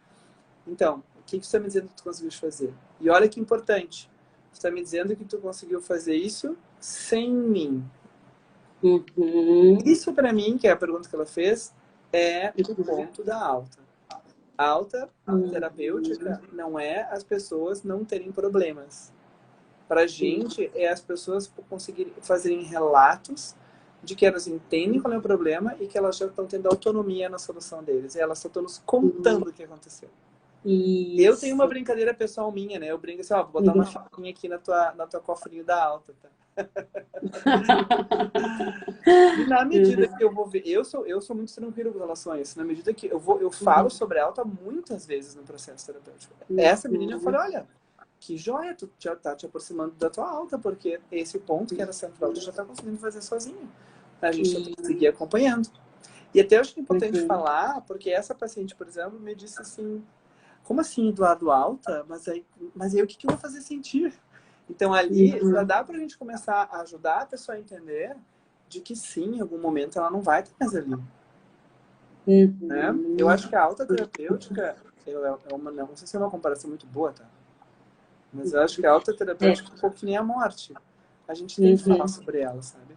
Então, o que você está me dizendo que tu conseguiu fazer? E olha que importante. Você está me dizendo que tu conseguiu fazer isso sem mim. Isso, para mim, que é a pergunta que ela fez, é o ponto da alta. A alta terapêutica não é as pessoas não terem problemas. Para a gente, é as pessoas conseguirem fazerem relatos de que elas entendem qual é o problema e que elas já estão tendo autonomia na solução deles. E elas só estão nos contando o que aconteceu. Isso. Eu tenho uma brincadeira pessoal minha, né? Eu brinco assim, ó, vou botar uma chavinha aqui na tua cofrinho da alta, tá? E na medida que eu vou ver, eu sou muito tranquilo com relação a isso. Na medida que eu falo sobre a alta muitas vezes no processo terapêutico. Essa menina, eu falei, olha, que joia, tu já tá te aproximando da tua alta, porque esse ponto que era central, tu já tá conseguindo fazer sozinho. A gente já tem que seguir acompanhando. E até eu acho que é importante falar, porque essa paciente, por exemplo, me disse assim, como assim, Eduardo, alta? Mas aí o que eu vou fazer sentir? Então, ali, já dá pra gente começar a ajudar a pessoa a entender de que sim, em algum momento ela não vai estar mais ali. Né? Eu acho que a alta terapêutica, não sei se é uma comparação muito boa, tá? Mas eu acho que a alta terapêutica é um pouco que nem a morte. A gente tem que falar sobre ela, sabe?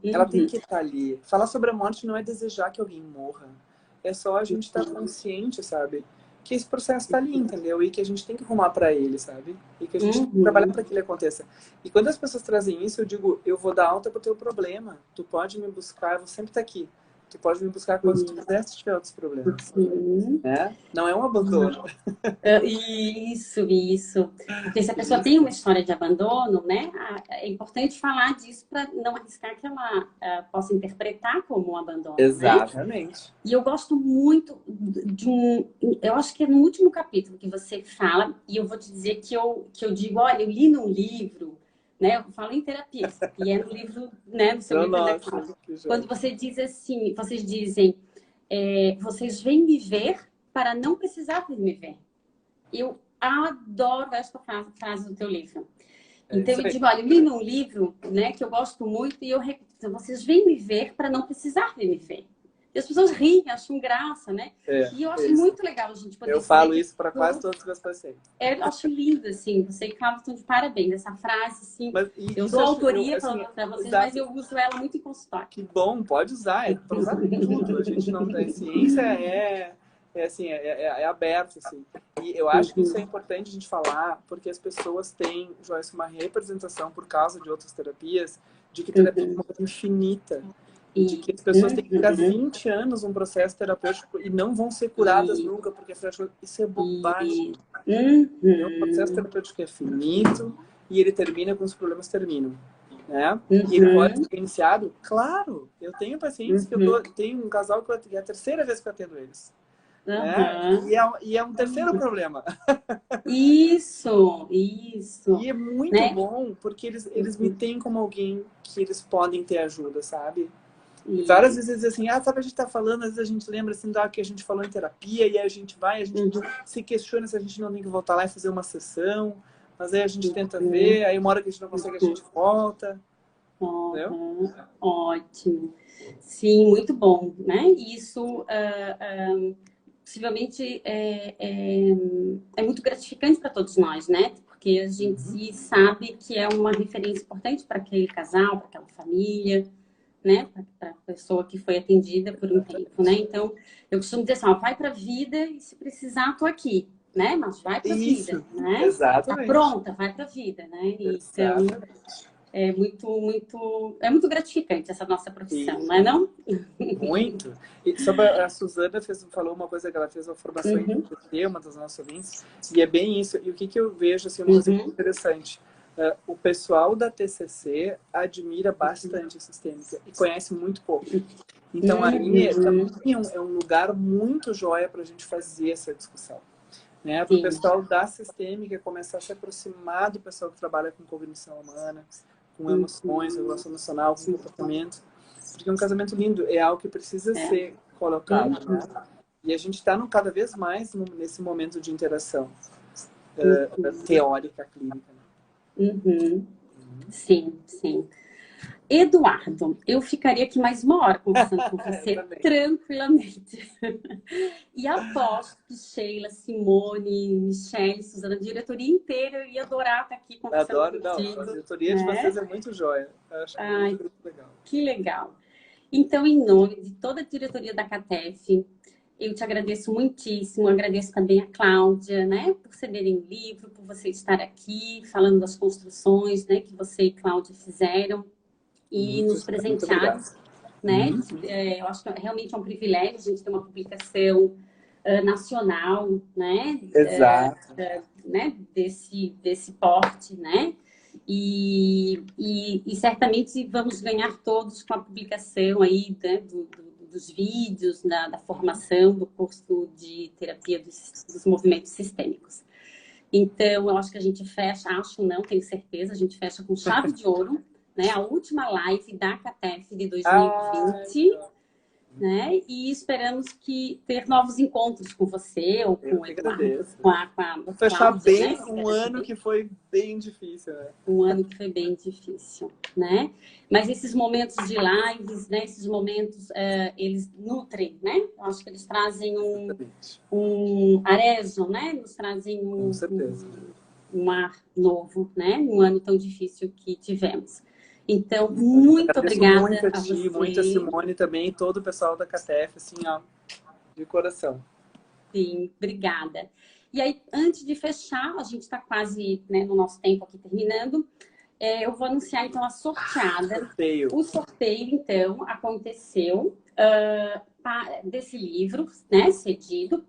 Ela tem que estar ali. Falar sobre a morte não é desejar que alguém morra. É só a gente estar consciente, sabe? Que esse processo está ali, entendeu? E que a gente tem que arrumar para ele, sabe? E que a gente tem que trabalhar para que ele aconteça. E quando as pessoas trazem isso, eu digo, eu vou dar alta pro teu problema. Tu pode me buscar, eu vou sempre estar aqui. Tu pode me buscar quando tu quiser, se tiver outros problemas. Né? Não é um abandono. Isso. Porque se a pessoa tem uma história de abandono, né, é importante falar disso para não arriscar que ela possa interpretar como um abandono. Exatamente. Né? E eu gosto muito eu acho que é no último capítulo que você fala, e eu vou te dizer que eu digo, olha, eu li num livro, né, eu falo em terapia, e é no livro, né, no seu livro, quando você diz assim, vocês dizem, vocês vêm me ver para não precisar vir me ver. Eu adoro esta frase do teu livro. Então, isso eu aí. digo, olha, eu li num livro, né, que eu gosto muito e eu repito, vocês vêm me ver para não precisar vir me ver. E as pessoas riem, acham graça, né? E eu acho muito legal a gente poder Eu falo dizer isso para quase todos os meus pacientes. eu acho lindo, assim. Você e Cláudio estão de parabéns. Essa frase, assim, Mas, eu dou autoria para vocês, mas eu uso ela muito em consultório. Que bom, pode usar, é para usar tudo. A gente não tem ciência, é aberto, assim. E eu acho que isso é importante a gente falar, porque as pessoas têm, Joyce, uma representação por causa de outras terapias, de que terapia é uma coisa infinita. De que as pessoas têm que ficar 20 anos num processo terapêutico e não vão ser curadas nunca, porque isso é bobagem. O processo terapêutico é finito e ele termina quando os problemas terminam. Né? E ele pode ser iniciado? Claro! Eu tenho pacientes que tenho um casal que é a terceira vez que eu atendo eles. Né? E é um terceiro problema. Isso! E é muito bom, porque eles me têm como alguém que eles podem ter ajuda, sabe? E várias vezes eles dizem assim, sabe, a gente tá falando, às vezes a gente lembra assim, que a gente falou em terapia, e aí a gente se questiona se a gente não tem que voltar lá e fazer uma sessão, mas aí a gente tenta ver, aí uma hora que a gente não consegue, a gente volta. Ótimo. Sim, muito bom, né? Isso possivelmente é muito gratificante para todos nós, né? Porque a gente sabe que é uma referência importante para aquele casal, para aquela família, né, para a pessoa que foi atendida por um tempo, né? Então, eu costumo dizer assim, ó, vai para a vida e se precisar, tô aqui, né? Mas vai para a vida, né? Exatamente. Tá pronta, vai para a vida, né? Então, é muito gratificante essa nossa profissão, não é não? Muito. E sobre a Suzana falou uma coisa que ela fez uma formação em TCC, uma das nossas ouvintes, e é bem isso. E o que eu vejo, assim, uma coisa muito interessante. O pessoal da TCC admira bastante a sistêmica e conhece muito pouco. Então, aí também é um lugar muito joia para a gente fazer essa discussão. Né? Para o pessoal da sistêmica começar a se aproximar do pessoal que trabalha com cognição humana, com emoções, regulação emocional, com comportamento. Porque é um casamento lindo, é algo que precisa ser colocado. Né? E a gente está cada vez mais nesse momento de interação teórica, clínica. Né? Sim, sim. Eduardo, eu ficaria aqui mais uma hora conversando com você tranquilamente. E aposto que Sheila, Simone, Michele, Suzana, a diretoria inteira, eu ia adorar estar aqui conversando contigo. A diretoria de vocês é muito joia. Eu acho muito legal. Que legal. Então, em nome de toda a diretoria da CATEF, eu te agradeço muitíssimo, agradeço também a Cláudia, né, por cederem o livro, por você estar aqui falando das construções, né, que você e Cláudia fizeram e nos presentearam, né? Eu acho que realmente é um privilégio a gente ter uma publicação nacional, né? Exato. Né? Desse porte, né? E certamente vamos ganhar todos com a publicação aí, né, dos vídeos, da formação do curso de terapia dos movimentos sistêmicos. Então, eu acho que a gente fecha, tenho certeza, a gente fecha com chave de ouro, né? A última live da CATEF de 2020, né? E esperamos ter novos encontros com você ou com o Eduardo, com a fechar Cláudia, bem né? um ano que foi bem difícil, né? Um ano que foi bem difícil, né? Mas esses momentos de lives, né? Esses momentos, eles nutrem, né? Eu acho que eles trazem um arezo, né? Nos trazem um ar novo, né? Um ano tão difícil que tivemos. Então, muito obrigada muito a você. Muito a Simone também, e todo o pessoal da CATEF, assim, ó, de coração. Sim, obrigada. E aí, antes de fechar, a gente está quase, né, no nosso tempo aqui terminando, eu vou anunciar, então, a sorteada. O sorteio, então, aconteceu desse livro, né, cedido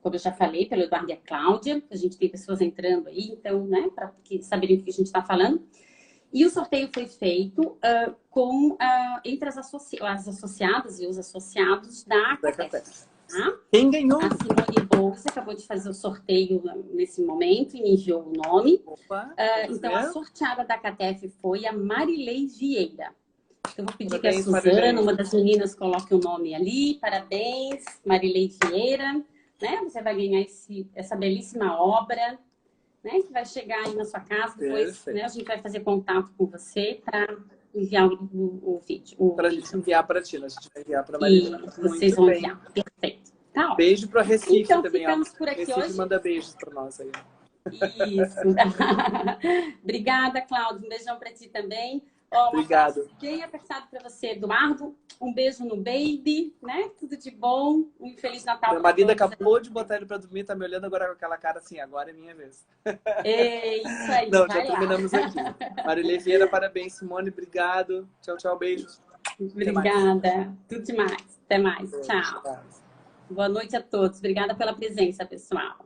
como eu já falei, pelo Eduardo e a Cláudia. A gente tem pessoas entrando aí, então, né, para saberem o que a gente está falando. E o sorteio foi feito entre as associadas e os associados da CATEF. Tá? Quem ganhou? A Simone Bolsa acabou de fazer o sorteio nesse momento e me enviou o nome. Então, a sorteada da CATEF foi a Marilei Vieira. Eu vou pedir que a Suzana, uma das meninas, coloque o nome ali. Parabéns, Marilei Vieira. né? Você vai ganhar essa belíssima obra, né? Que vai chegar aí na sua casa. Depois, né, a gente vai fazer contato com você para enviar o vídeo. Para a gente enviar para ti, a gente vai enviar para a Marília. E vocês vão enviar. Perfeito. Tá, ó. Beijo para Recife então, também. Ficamos por aqui Recife hoje. manda beijos para nós aí. Isso. Obrigada, Cláudio. Um beijão para ti também. Ó, Obrigado. Bem apertado para você, Eduardo. Um beijo no baby, né? Tudo de bom. Um Feliz Natal. Meu marido acabou de botar ele para dormir, tá me olhando agora com aquela cara assim, agora é minha vez. É isso aí. Não, já terminamos aqui. Marília Vieira, parabéns. Simone, obrigado. Tchau, tchau, beijos. Obrigada. Tudo demais. Até mais. Tchau. Boa noite a todos. Obrigada pela presença, pessoal.